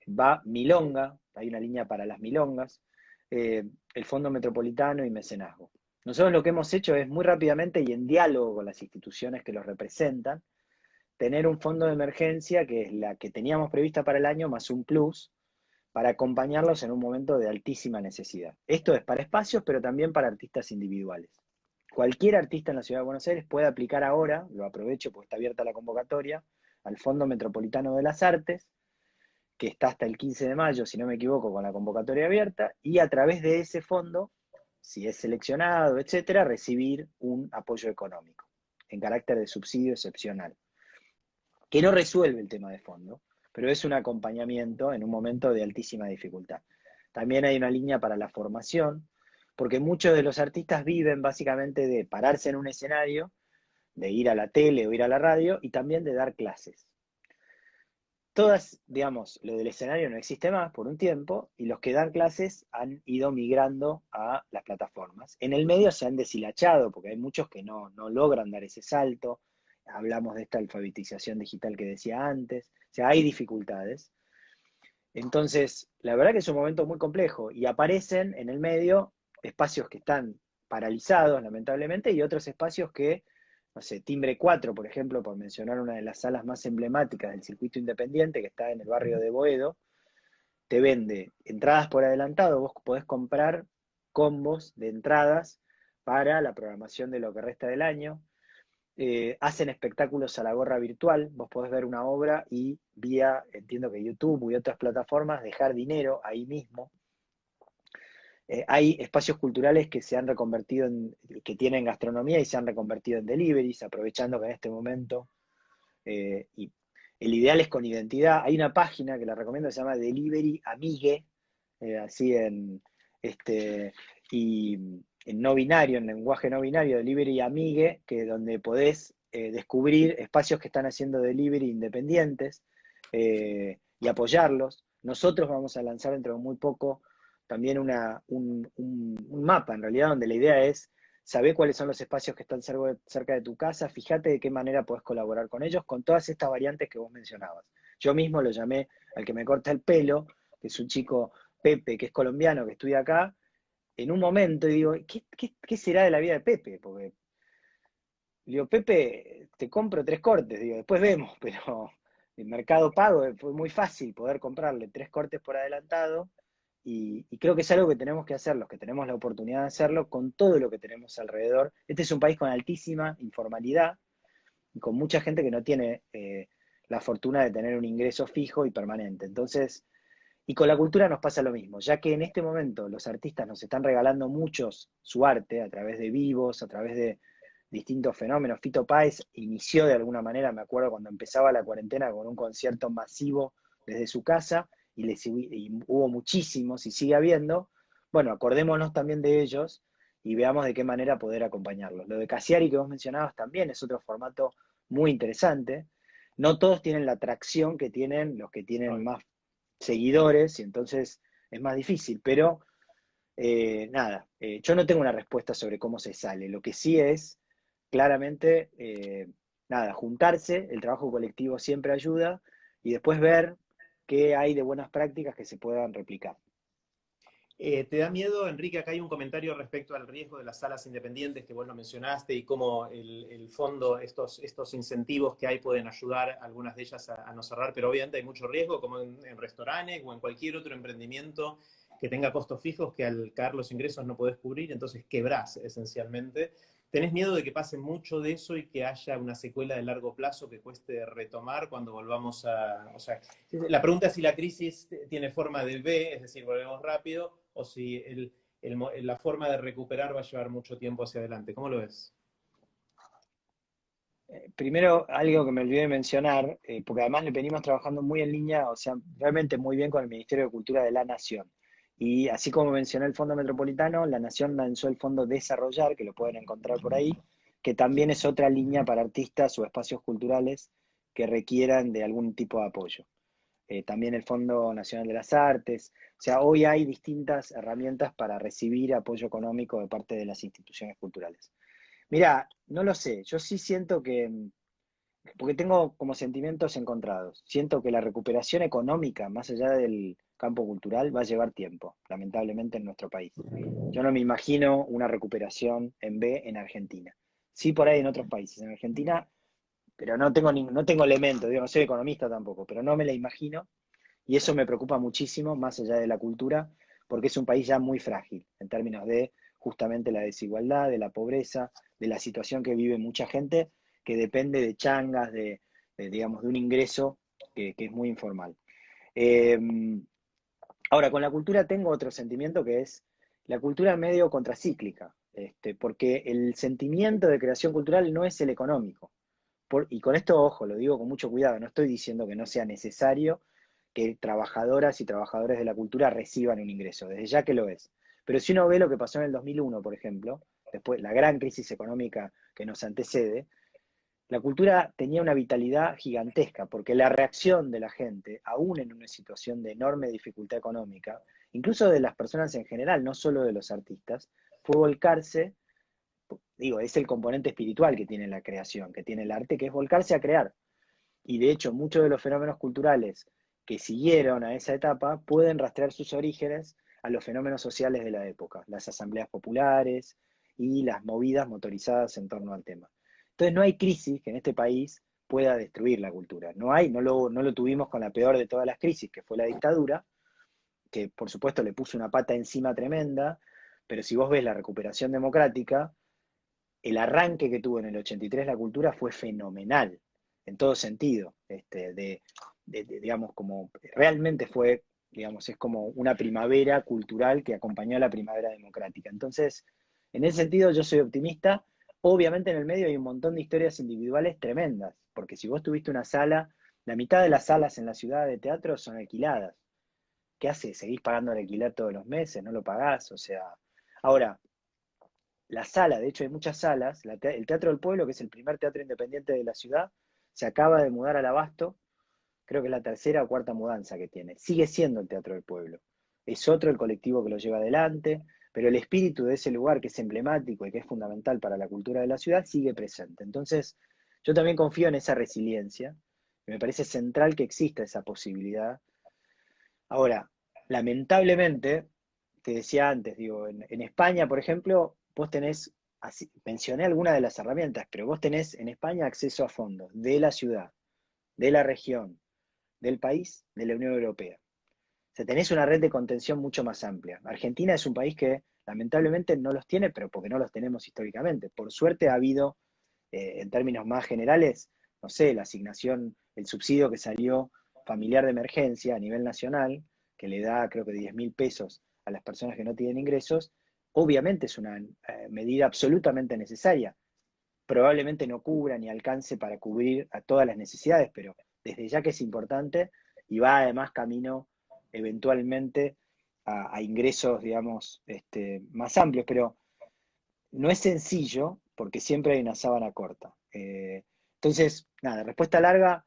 va milonga, hay una línea para las milongas, el Fondo Metropolitano y mecenazgo. Nosotros lo que hemos hecho es muy rápidamente y en diálogo con las instituciones que los representan, tener un fondo de emergencia que es la que teníamos prevista para el año más un plus para acompañarlos en un momento de altísima necesidad. Esto es para espacios, pero también para artistas individuales. Cualquier artista en la Ciudad de Buenos Aires puede aplicar ahora, lo aprovecho porque está abierta la convocatoria, al Fondo Metropolitano de las Artes, que está hasta el 15 de mayo, si no me equivoco, con la convocatoria abierta, y a través de ese fondo, si es seleccionado, etcétera, recibir un apoyo económico en carácter de subsidio excepcional, que no resuelve el tema de fondo, pero es un acompañamiento en un momento de altísima dificultad. También hay una línea para la formación, porque muchos de los artistas viven básicamente de pararse en un escenario, de ir a la tele o ir a la radio y también de dar clases. Todas, digamos, lo del escenario no existe más por un tiempo y los que dan clases han ido migrando a las plataformas. En el medio se han deshilachado porque hay muchos que no logran dar ese salto. Hablamos de esta alfabetización digital que decía antes. O sea, hay dificultades. Entonces, la verdad que es un momento muy complejo y aparecen en el medio espacios que están paralizados, lamentablemente, y otros espacios que, no sé, Timbre 4, por ejemplo, por mencionar una de las salas más emblemáticas del circuito independiente, que está en el barrio de Boedo, te vende entradas por adelantado. Vos podés comprar combos de entradas para la programación de lo que resta del año. Hacen espectáculos a la gorra virtual. Vos podés ver una obra y vía, entiendo que YouTube y otras plataformas, dejar dinero ahí mismo. Hay espacios culturales que se han reconvertido que tienen gastronomía y se han reconvertido en deliveries, aprovechando que en este momento, y el ideal es con identidad. Hay una página que la recomiendo que se llama Delivery Amigue, así y en no binario, en lenguaje no binario, Delivery Amigue, que donde podés descubrir espacios que están haciendo delivery independientes y apoyarlos. Nosotros vamos a lanzar dentro de muy poco también un mapa, en realidad, donde la idea es saber cuáles son los espacios que están cerca de tu casa, fíjate de qué manera podés colaborar con ellos, con todas estas variantes que vos mencionabas. Yo mismo lo llamé al que me corta el pelo, que es un chico, Pepe, que es colombiano, que estudia acá, en un momento y digo, ¿qué será de la vida de Pepe? Porque digo, Pepe, te compro 3 cortes, digo, después vemos, pero el Mercado Pago fue muy fácil poder comprarle 3 cortes por adelantado y creo que es algo que tenemos que hacer, los que tenemos la oportunidad de hacerlo, con todo lo que tenemos alrededor. Este es un país con altísima informalidad y con mucha gente que no tiene la fortuna de tener un ingreso fijo y permanente. Entonces, y con la cultura nos pasa lo mismo, ya que en este momento los artistas nos están regalando muchos su arte a través de vivos, a través de distintos fenómenos. Fito Páez inició de alguna manera, me acuerdo cuando empezaba la cuarentena, con un concierto masivo desde su casa, y hubo muchísimos y sigue habiendo. Bueno, acordémonos también de ellos y veamos de qué manera poder acompañarlos. Lo de Cassiari que vos mencionabas también es otro formato muy interesante. No todos tienen la atracción que tienen los que tienen más seguidores y entonces es más difícil, pero nada, yo no tengo una respuesta sobre cómo se sale. Lo que sí es claramente, nada, juntarse, el trabajo colectivo siempre ayuda y después ver qué hay de buenas prácticas que se puedan replicar. ¿Te da miedo, Enrique? Acá hay un comentario respecto al riesgo de las salas independientes que vos lo mencionaste y cómo el fondo, estos incentivos que hay pueden ayudar algunas de ellas a no cerrar, pero obviamente hay mucho riesgo, como en restaurantes o en cualquier otro emprendimiento que tenga costos fijos que al caer los ingresos no podés cubrir, entonces quebrás esencialmente. ¿Tenés miedo de que pase mucho de eso y que haya una secuela de largo plazo que cueste retomar cuando volvamos a... O sea, la pregunta es si la crisis tiene forma de V, es decir, volvemos rápido, o si la forma de recuperar va a llevar mucho tiempo hacia adelante. ¿Cómo lo ves? Primero, algo que me olvidé de mencionar, porque además le venimos trabajando muy en línea, o sea, realmente muy bien con el Ministerio de Cultura de la Nación. Y así como mencioné el Fondo Metropolitano, la Nación lanzó el Fondo Desarrollar, que lo pueden encontrar por ahí, que también es otra línea para artistas o espacios culturales que requieran de algún tipo de apoyo. También el Fondo Nacional de las Artes. O sea, hoy hay distintas herramientas para recibir apoyo económico de parte de las instituciones culturales. Mira, no lo sé, yo sí siento que, porque tengo como sentimientos encontrados, siento que la recuperación económica, más allá del campo cultural, va a llevar tiempo, lamentablemente en nuestro país. Yo no me imagino una recuperación en B en Argentina. Sí por ahí en otros países. En Argentina, pero no tengo elementos, digo, no soy economista tampoco, pero no me la imagino y eso me preocupa muchísimo, más allá de la cultura, porque es un país ya muy frágil en términos de justamente la desigualdad, de la pobreza, de la situación que vive mucha gente que depende de changas, digamos, de un ingreso que es muy informal. Eh, Ahora, con la cultura tengo otro sentimiento que es la cultura medio contracíclica, porque el sentimiento de creación cultural no es el económico. Y con esto, ojo, lo digo con mucho cuidado, no estoy diciendo que no sea necesario que trabajadoras y trabajadores de la cultura reciban un ingreso, desde ya que lo es. Pero si uno ve lo que pasó en el 2001, por ejemplo, después la gran crisis económica que nos antecede, la cultura tenía una vitalidad gigantesca, porque la reacción de la gente, aún en una situación de enorme dificultad económica, incluso de las personas en general, no solo de los artistas, fue volcarse, digo, es el componente espiritual que tiene la creación, que tiene el arte, que es volcarse a crear. Y de hecho, muchos de los fenómenos culturales que siguieron a esa etapa pueden rastrear sus orígenes a los fenómenos sociales de la época, las asambleas populares y las movidas motorizadas en torno al tema. Entonces no hay crisis que en este país pueda destruir la cultura. No lo tuvimos con la peor de todas las crisis, que fue la dictadura, que por supuesto le puso una pata encima tremenda, pero si vos ves la recuperación democrática, el arranque que tuvo en el 83 la cultura fue fenomenal, en todo sentido, digamos, como realmente fue, digamos, es como una primavera cultural que acompañó a la primavera democrática. Entonces, en ese sentido yo soy optimista. Obviamente en el medio hay un montón de historias individuales tremendas, porque si vos tuviste una sala, la mitad de las salas en la ciudad de teatro son alquiladas. ¿Qué haces? ¿Seguís pagando el alquiler todos los meses? ¿No lo pagás? O sea, ahora, la sala, de hecho hay muchas salas, el Teatro del Pueblo, que es el primer teatro independiente de la ciudad, se acaba de mudar al Abasto, creo que es la tercera o cuarta mudanza que tiene. Sigue siendo el Teatro del Pueblo. Es otro el colectivo que lo lleva adelante, pero el espíritu de ese lugar que es emblemático y que es fundamental para la cultura de la ciudad sigue presente. Entonces, yo también confío en esa resiliencia, y me parece central que exista esa posibilidad. Ahora, lamentablemente, te decía antes, digo, en España, por ejemplo, vos tenés, mencioné algunas de las herramientas, pero vos tenés en España acceso a fondos de la ciudad, de la región, del país, de la Unión Europea. O sea, tenés una red de contención mucho más amplia. Argentina es un país que lamentablemente no los tiene, pero porque no los tenemos históricamente. Por suerte ha habido, en términos más generales, no sé, la asignación, el subsidio que salió familiar de emergencia a nivel nacional, que le da creo que 10.000 pesos a las personas que no tienen ingresos, obviamente es una medida absolutamente necesaria. Probablemente no cubra ni alcance para cubrir a todas las necesidades, pero desde ya que es importante y va además camino eventualmente a ingresos, digamos, más amplios, pero no es sencillo porque siempre hay una sábana corta. Entonces, nada, respuesta larga,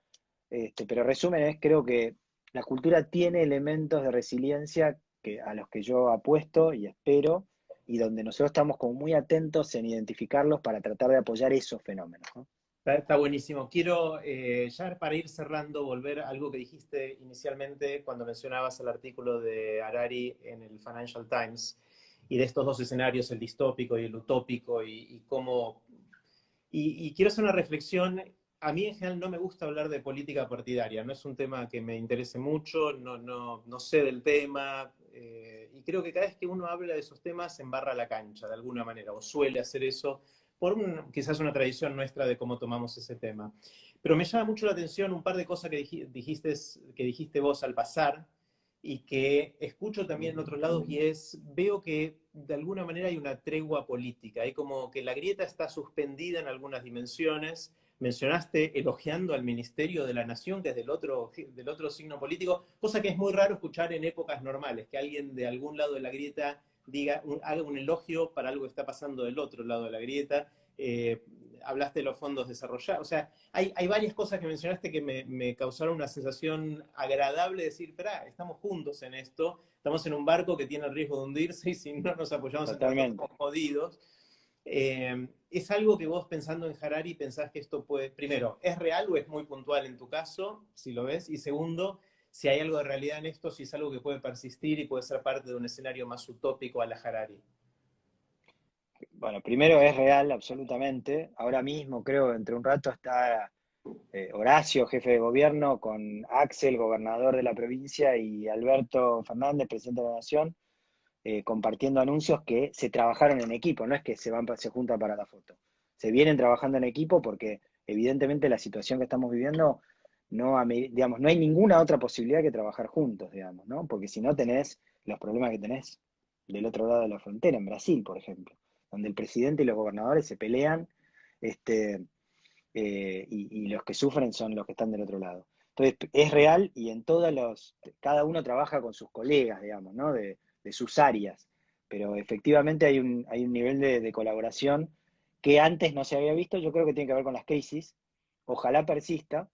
pero resumen es, creo que la cultura tiene elementos de resiliencia a los que yo apuesto y espero, y donde nosotros estamos como muy atentos en identificarlos para tratar de apoyar esos fenómenos, ¿no? Está buenísimo. Quiero, ya para ir cerrando, volver a algo que dijiste inicialmente cuando mencionabas el artículo de Harari en el Financial Times y de estos dos escenarios, el distópico y el utópico, y cómo... Y quiero hacer una reflexión. A mí en general no me gusta hablar de política partidaria, no es un tema que me interese mucho, no sé del tema, y creo que cada vez que uno habla de esos temas embarra la cancha de alguna manera, o suele hacer eso quizás una tradición nuestra de cómo tomamos ese tema. Pero me llama mucho la atención un par de cosas que dijiste vos al pasar y que escucho también en otros lados y veo que de alguna manera hay una tregua política, hay como que la grieta está suspendida en algunas dimensiones. Mencionaste elogiando al Ministerio de la Nación, que es del otro signo político, cosa que es muy raro escuchar en épocas normales, que alguien de algún lado de la grieta haga un elogio para algo que está pasando del otro lado de la grieta. Hablaste de los fondos desarrollados, o sea, hay varias cosas que mencionaste que me causaron una sensación agradable de decir, espera, estamos juntos en esto, estamos en un barco que tiene el riesgo de hundirse y si no nos apoyamos entre todos Totalmente. estamos jodidos. ¿Es algo que vos pensando en Harari pensás que esto puede, primero, es real o es muy puntual en tu caso, si lo ves? Y segundo, si hay algo de realidad en esto, si es algo que puede persistir y puede ser parte de un escenario más utópico a la Harari. Bueno, primero es real, absolutamente. Ahora mismo, creo, entre un rato está Horacio, jefe de gobierno, con Axel, gobernador de la provincia, y Alberto Fernández, presidente de la Nación, compartiendo anuncios que se trabajaron en equipo, no es que se juntan para la foto. Se vienen trabajando en equipo porque evidentemente la situación que estamos viviendo digamos, no hay ninguna otra posibilidad que trabajar juntos, digamos, ¿no? Porque si no tenés los problemas que tenés del otro lado de la frontera, en Brasil, por ejemplo, donde el presidente y los gobernadores se pelean, este, y los que sufren son los que están del otro lado. Entonces, es real y cada uno trabaja con sus colegas, digamos, ¿no? De sus áreas, pero efectivamente hay un nivel de colaboración que antes no se había visto. Yo creo que tiene que ver con las crisis, ojalá persista.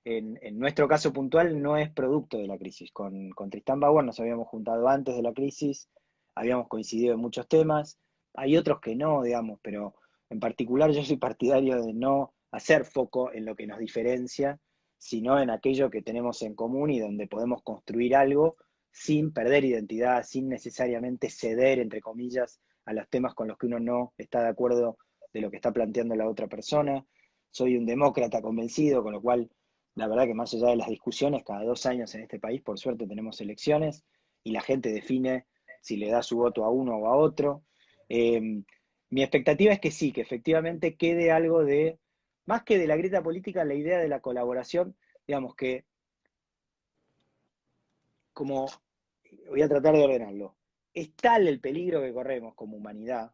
En nuestro caso puntual no es producto de la crisis. Con Tristán Bauer nos habíamos juntado antes de la crisis, habíamos coincidido en muchos temas, hay otros que no, digamos, pero en particular yo soy partidario de no hacer foco en lo que nos diferencia, sino en aquello que tenemos en común y donde podemos construir algo sin perder identidad, sin necesariamente ceder, entre comillas, a los temas con los que uno no está de acuerdo de lo que está planteando la otra persona. Soy un demócrata convencido, con lo cual la verdad que más allá de las discusiones, cada 2 años en este país, por suerte, tenemos elecciones y la gente define si le da su voto a uno o a otro. Eh, Mi expectativa es que sí, que efectivamente quede algo más que de la grieta política, la idea de la colaboración, digamos que, como, voy a tratar de ordenarlo, es tal el peligro que corremos como humanidad,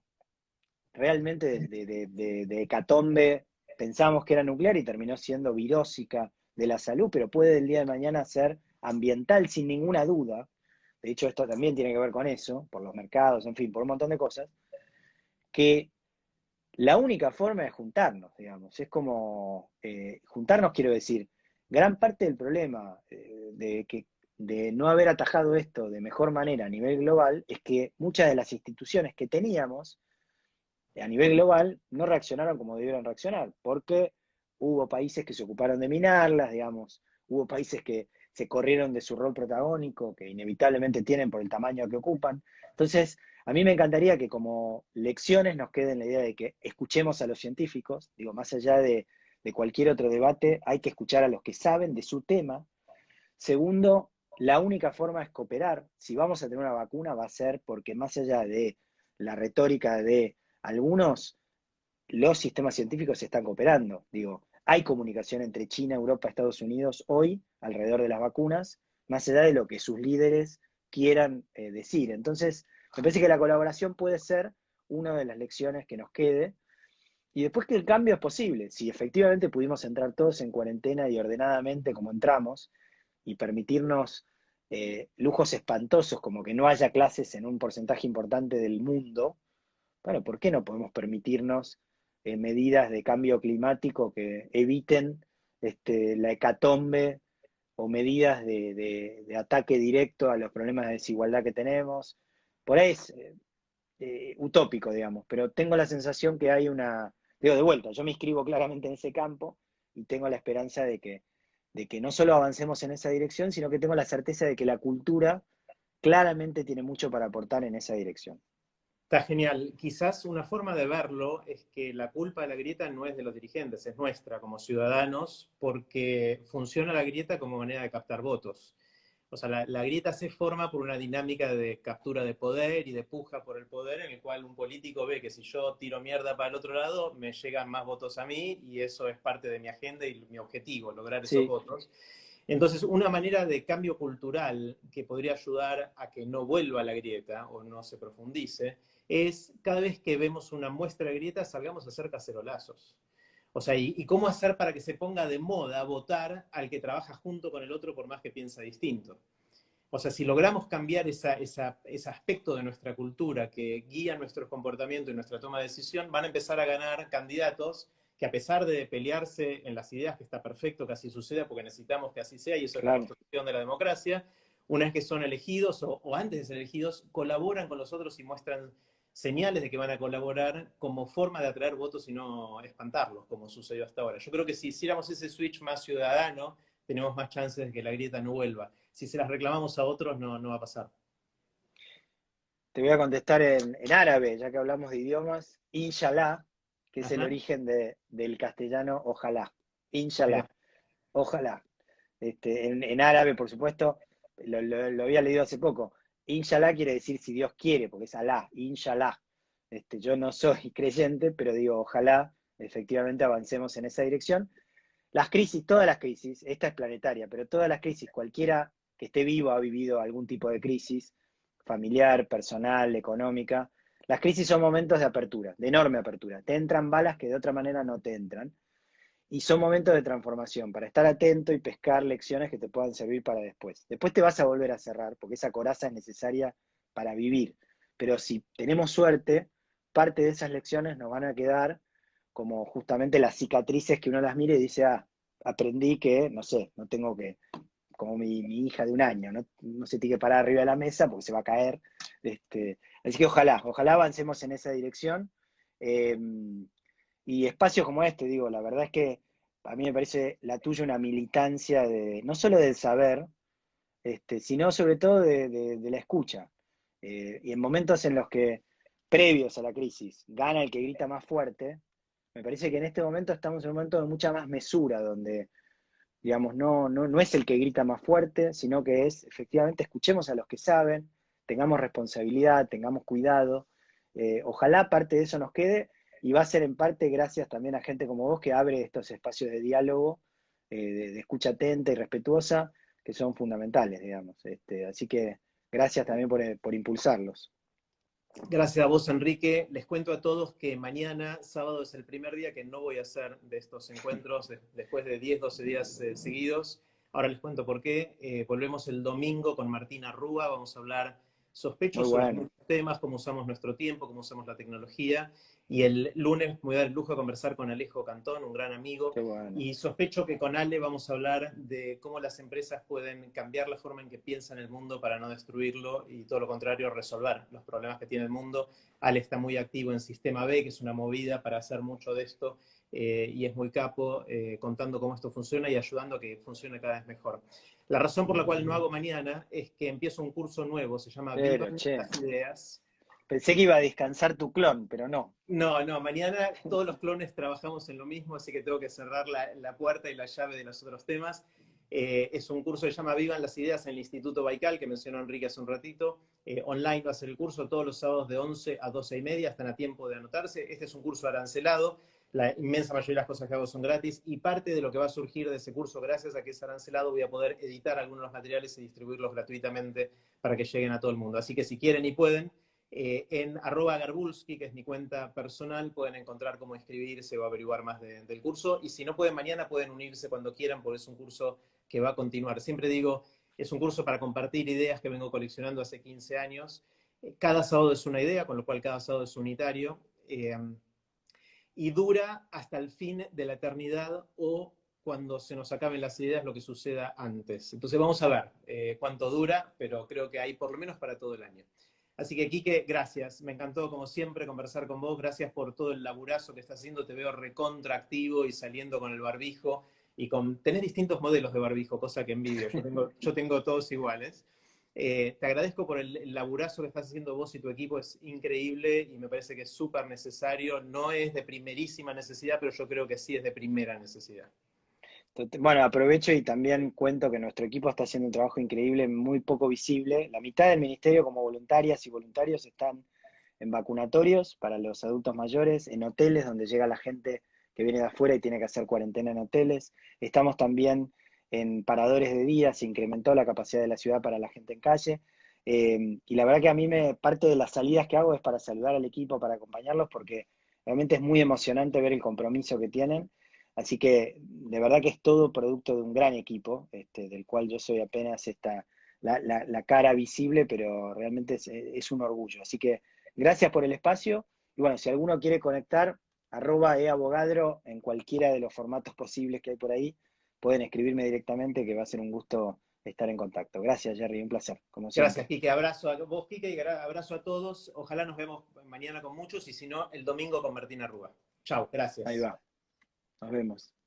realmente de hecatombe, pensamos que era nuclear y terminó siendo virósica de la salud, pero puede el día de mañana ser ambiental sin ninguna duda. De hecho, esto también tiene que ver con eso, por los mercados, en fin, por un montón de cosas, que la única forma es juntarnos, digamos. Es como, juntarnos, quiero decir, gran parte del problema de no haber atajado esto de mejor manera a nivel global es que muchas de las instituciones que teníamos a nivel global no reaccionaron como debieron reaccionar, porque hubo países que se ocuparon de minarlas, digamos, hubo países que se corrieron de su rol protagónico, que inevitablemente tienen por el tamaño que ocupan. Entonces, a mí me encantaría que como lecciones nos quede la idea de que escuchemos a los científicos, digo, más allá de cualquier otro debate, hay que escuchar a los que saben de su tema. Segundo, la única forma es cooperar. Si vamos a tener una vacuna va a ser porque más allá de la retórica de algunos, los sistemas científicos están cooperando. Digo, hay comunicación entre China, Europa, Estados Unidos hoy alrededor de las vacunas, más allá de lo que sus líderes quieran decir. Entonces, me parece que la colaboración puede ser una de las lecciones que nos quede. Y después que el cambio es posible. Si efectivamente pudimos entrar todos en cuarentena y ordenadamente como entramos, y permitirnos lujos espantosos como que no haya clases en un porcentaje importante del mundo, bueno, ¿por qué no podemos permitirnos medidas de cambio climático que eviten la hecatombe o medidas de ataque directo a los problemas de desigualdad que tenemos? Por ahí es utópico, digamos, pero tengo la sensación que hay digo, de vuelta, yo me inscribo claramente en ese campo y tengo la esperanza de que no solo avancemos en esa dirección, sino que tengo la certeza de que la cultura claramente tiene mucho para aportar en esa dirección. Está genial. Quizás una forma de verlo es que la culpa de la grieta no es de los dirigentes, es nuestra como ciudadanos, porque funciona la grieta como manera de captar votos. O sea, la grieta se forma por una dinámica de captura de poder y de puja por el poder, en el cual un político ve que si yo tiro mierda para el otro lado, me llegan más votos a mí y eso es parte de mi agenda y mi objetivo, lograr esos Sí, votos. Entonces, una manera de cambio cultural que podría ayudar a que no vuelva la grieta o no se profundice es cada vez que vemos una muestra de grieta salgamos a hacer cacerolazos. O sea, ¿y cómo hacer para que se ponga de moda votar al que trabaja junto con el otro por más que piensa distinto? O sea, si logramos cambiar ese aspecto de nuestra cultura que guía nuestro comportamiento y nuestra toma de decisión, van a empezar a ganar candidatos que a pesar de pelearse en las ideas, que está perfecto que así suceda, porque necesitamos que así sea, y eso es la claro. construcción de la democracia, una vez que son elegidos o antes de ser elegidos, colaboran con los otros y muestran señales de que van a colaborar como forma de atraer votos y no espantarlos, como sucedió hasta ahora. Yo creo que si hiciéramos ese switch más ciudadano, tenemos más chances de que la grieta no vuelva. Si se las reclamamos a otros, no va a pasar. Te voy a contestar en árabe, ya que hablamos de idiomas. Inshallah, que es el Ajá. origen del castellano ojalá. Mira. Inshallah, ojalá. En árabe, por supuesto, lo había leído hace poco. Inshallah quiere decir si Dios quiere, porque es Alá, Inshallah. Yo no soy creyente, pero digo, ojalá efectivamente avancemos en esa dirección. Las crisis, todas las crisis, esta es planetaria, pero todas las crisis, cualquiera que esté vivo ha vivido algún tipo de crisis, familiar, personal, económica. Las crisis son momentos de apertura, de enorme apertura. Te entran balas que de otra manera no te entran. Y son momentos de transformación, para estar atento y pescar lecciones que te puedan servir para después. Después te vas a volver a cerrar, porque esa coraza es necesaria para vivir. Pero si tenemos suerte, parte de esas lecciones nos van a quedar como justamente las cicatrices que uno las mire y dice, ah, aprendí que, no sé, no tengo que, como mi hija de 1 año, no se tiene que parar arriba de la mesa porque se va a caer. Así que ojalá avancemos en esa dirección. Eh, y espacios como este, digo, la verdad es que a mí me parece la tuya una militancia de, no solo del saber, sino sobre todo de la escucha. Y en momentos en los que, previos a la crisis, gana el que grita más fuerte, me parece que en este momento estamos en un momento de mucha más mesura, donde, digamos, no es el que grita más fuerte, sino que es, efectivamente, escuchemos a los que saben, tengamos responsabilidad, tengamos cuidado. Ojalá parte de eso nos quede y va a ser en parte gracias también a gente como vos que abre estos espacios de diálogo, de escucha atenta y respetuosa, que son fundamentales, digamos. Así que gracias también por impulsarlos. Gracias a vos, Enrique. Les cuento a todos que mañana, sábado, es el primer día que no voy a hacer de estos encuentros después de 10, 12 días seguidos. Ahora les cuento por qué. Volvemos el domingo con Martina Rúa. Vamos a hablar, Muy sospecho, sobre bueno, muchos temas, cómo usamos nuestro tiempo, cómo usamos la tecnología. Y el lunes me voy a dar el lujo de conversar con Alejo Cantón, un gran amigo. qué bueno. Y sospecho que con Ale vamos a hablar de cómo las empresas pueden cambiar la forma en que piensan el mundo para no destruirlo y todo lo contrario, resolver los problemas que tiene el mundo. Ale está muy activo en Sistema B, que es una movida para hacer mucho de esto, y es muy capo contando cómo esto funciona y ayudando a que funcione cada vez mejor. La razón por la cual no hago mañana es que empiezo un curso nuevo, se llama Pero, Vivan che, las Ideas. pensé que iba a descansar tu clon, pero no. No, mañana todos los clones trabajamos en lo mismo, así que tengo que cerrar la puerta y la llave de los otros temas. Es un curso que se llama Vivan las Ideas en el Instituto Baikal, que mencionó Enrique hace un ratito. Online va a ser el curso todos los sábados de 11 a 12 y media, están a tiempo de anotarse. Este es un curso arancelado, la inmensa mayoría de las cosas que hago son gratis y parte de lo que va a surgir de ese curso, gracias a que es arancelado, voy a poder editar algunos de los materiales y distribuirlos gratuitamente para que lleguen a todo el mundo. Así que si quieren y pueden, en @Garbulski, que es mi cuenta personal, pueden encontrar cómo inscribirse o averiguar más del curso. Y si no pueden mañana, pueden unirse cuando quieran, porque es un curso que va a continuar. Siempre digo, es un curso para compartir ideas que vengo coleccionando hace 15 años. Cada sábado es una idea, con lo cual cada sábado es unitario. Y dura hasta el fin de la eternidad o cuando se nos acaben las ideas, lo que suceda antes. Entonces vamos a ver cuánto dura, pero creo que hay por lo menos para todo el año. Así que, Quique, gracias. Me encantó, como siempre, conversar con vos. Gracias por todo el laburazo que estás haciendo. Te veo recontra activo y saliendo con el barbijo. Y tenés distintos modelos de barbijo, cosa que envidio. Yo tengo todos iguales. Te agradezco por el laburazo que estás haciendo vos y tu equipo. Es increíble y me parece que es súper necesario. No es de primerísima necesidad, pero yo creo que sí es de primera necesidad. Bueno, aprovecho y también cuento que nuestro equipo está haciendo un trabajo increíble, muy poco visible. La mitad del ministerio como voluntarias y voluntarios están en vacunatorios para los adultos mayores, en hoteles donde llega la gente que viene de afuera y tiene que hacer cuarentena en hoteles. Estamos también en paradores de día, se incrementó la capacidad de la ciudad para la gente en calle. Y la verdad que a mí parte de las salidas que hago es para saludar al equipo, para acompañarlos, porque realmente es muy emocionante ver el compromiso que tienen. Así que de verdad que es todo producto de un gran equipo, del cual yo soy apenas la cara visible, pero realmente es un orgullo. Así que gracias por el espacio. Y bueno, si alguno quiere conectar, @eabogadro en cualquiera de los formatos posibles que hay por ahí, pueden escribirme directamente, que va a ser un gusto estar en contacto. Gracias, Jerry, un placer, como Gracias, siempre. Quique. Abrazo a vos, Quique, y abrazo a todos. Ojalá nos vemos mañana con muchos y si no, el domingo con Martina Rúa. Chau, Ahí gracias. va, nos vemos.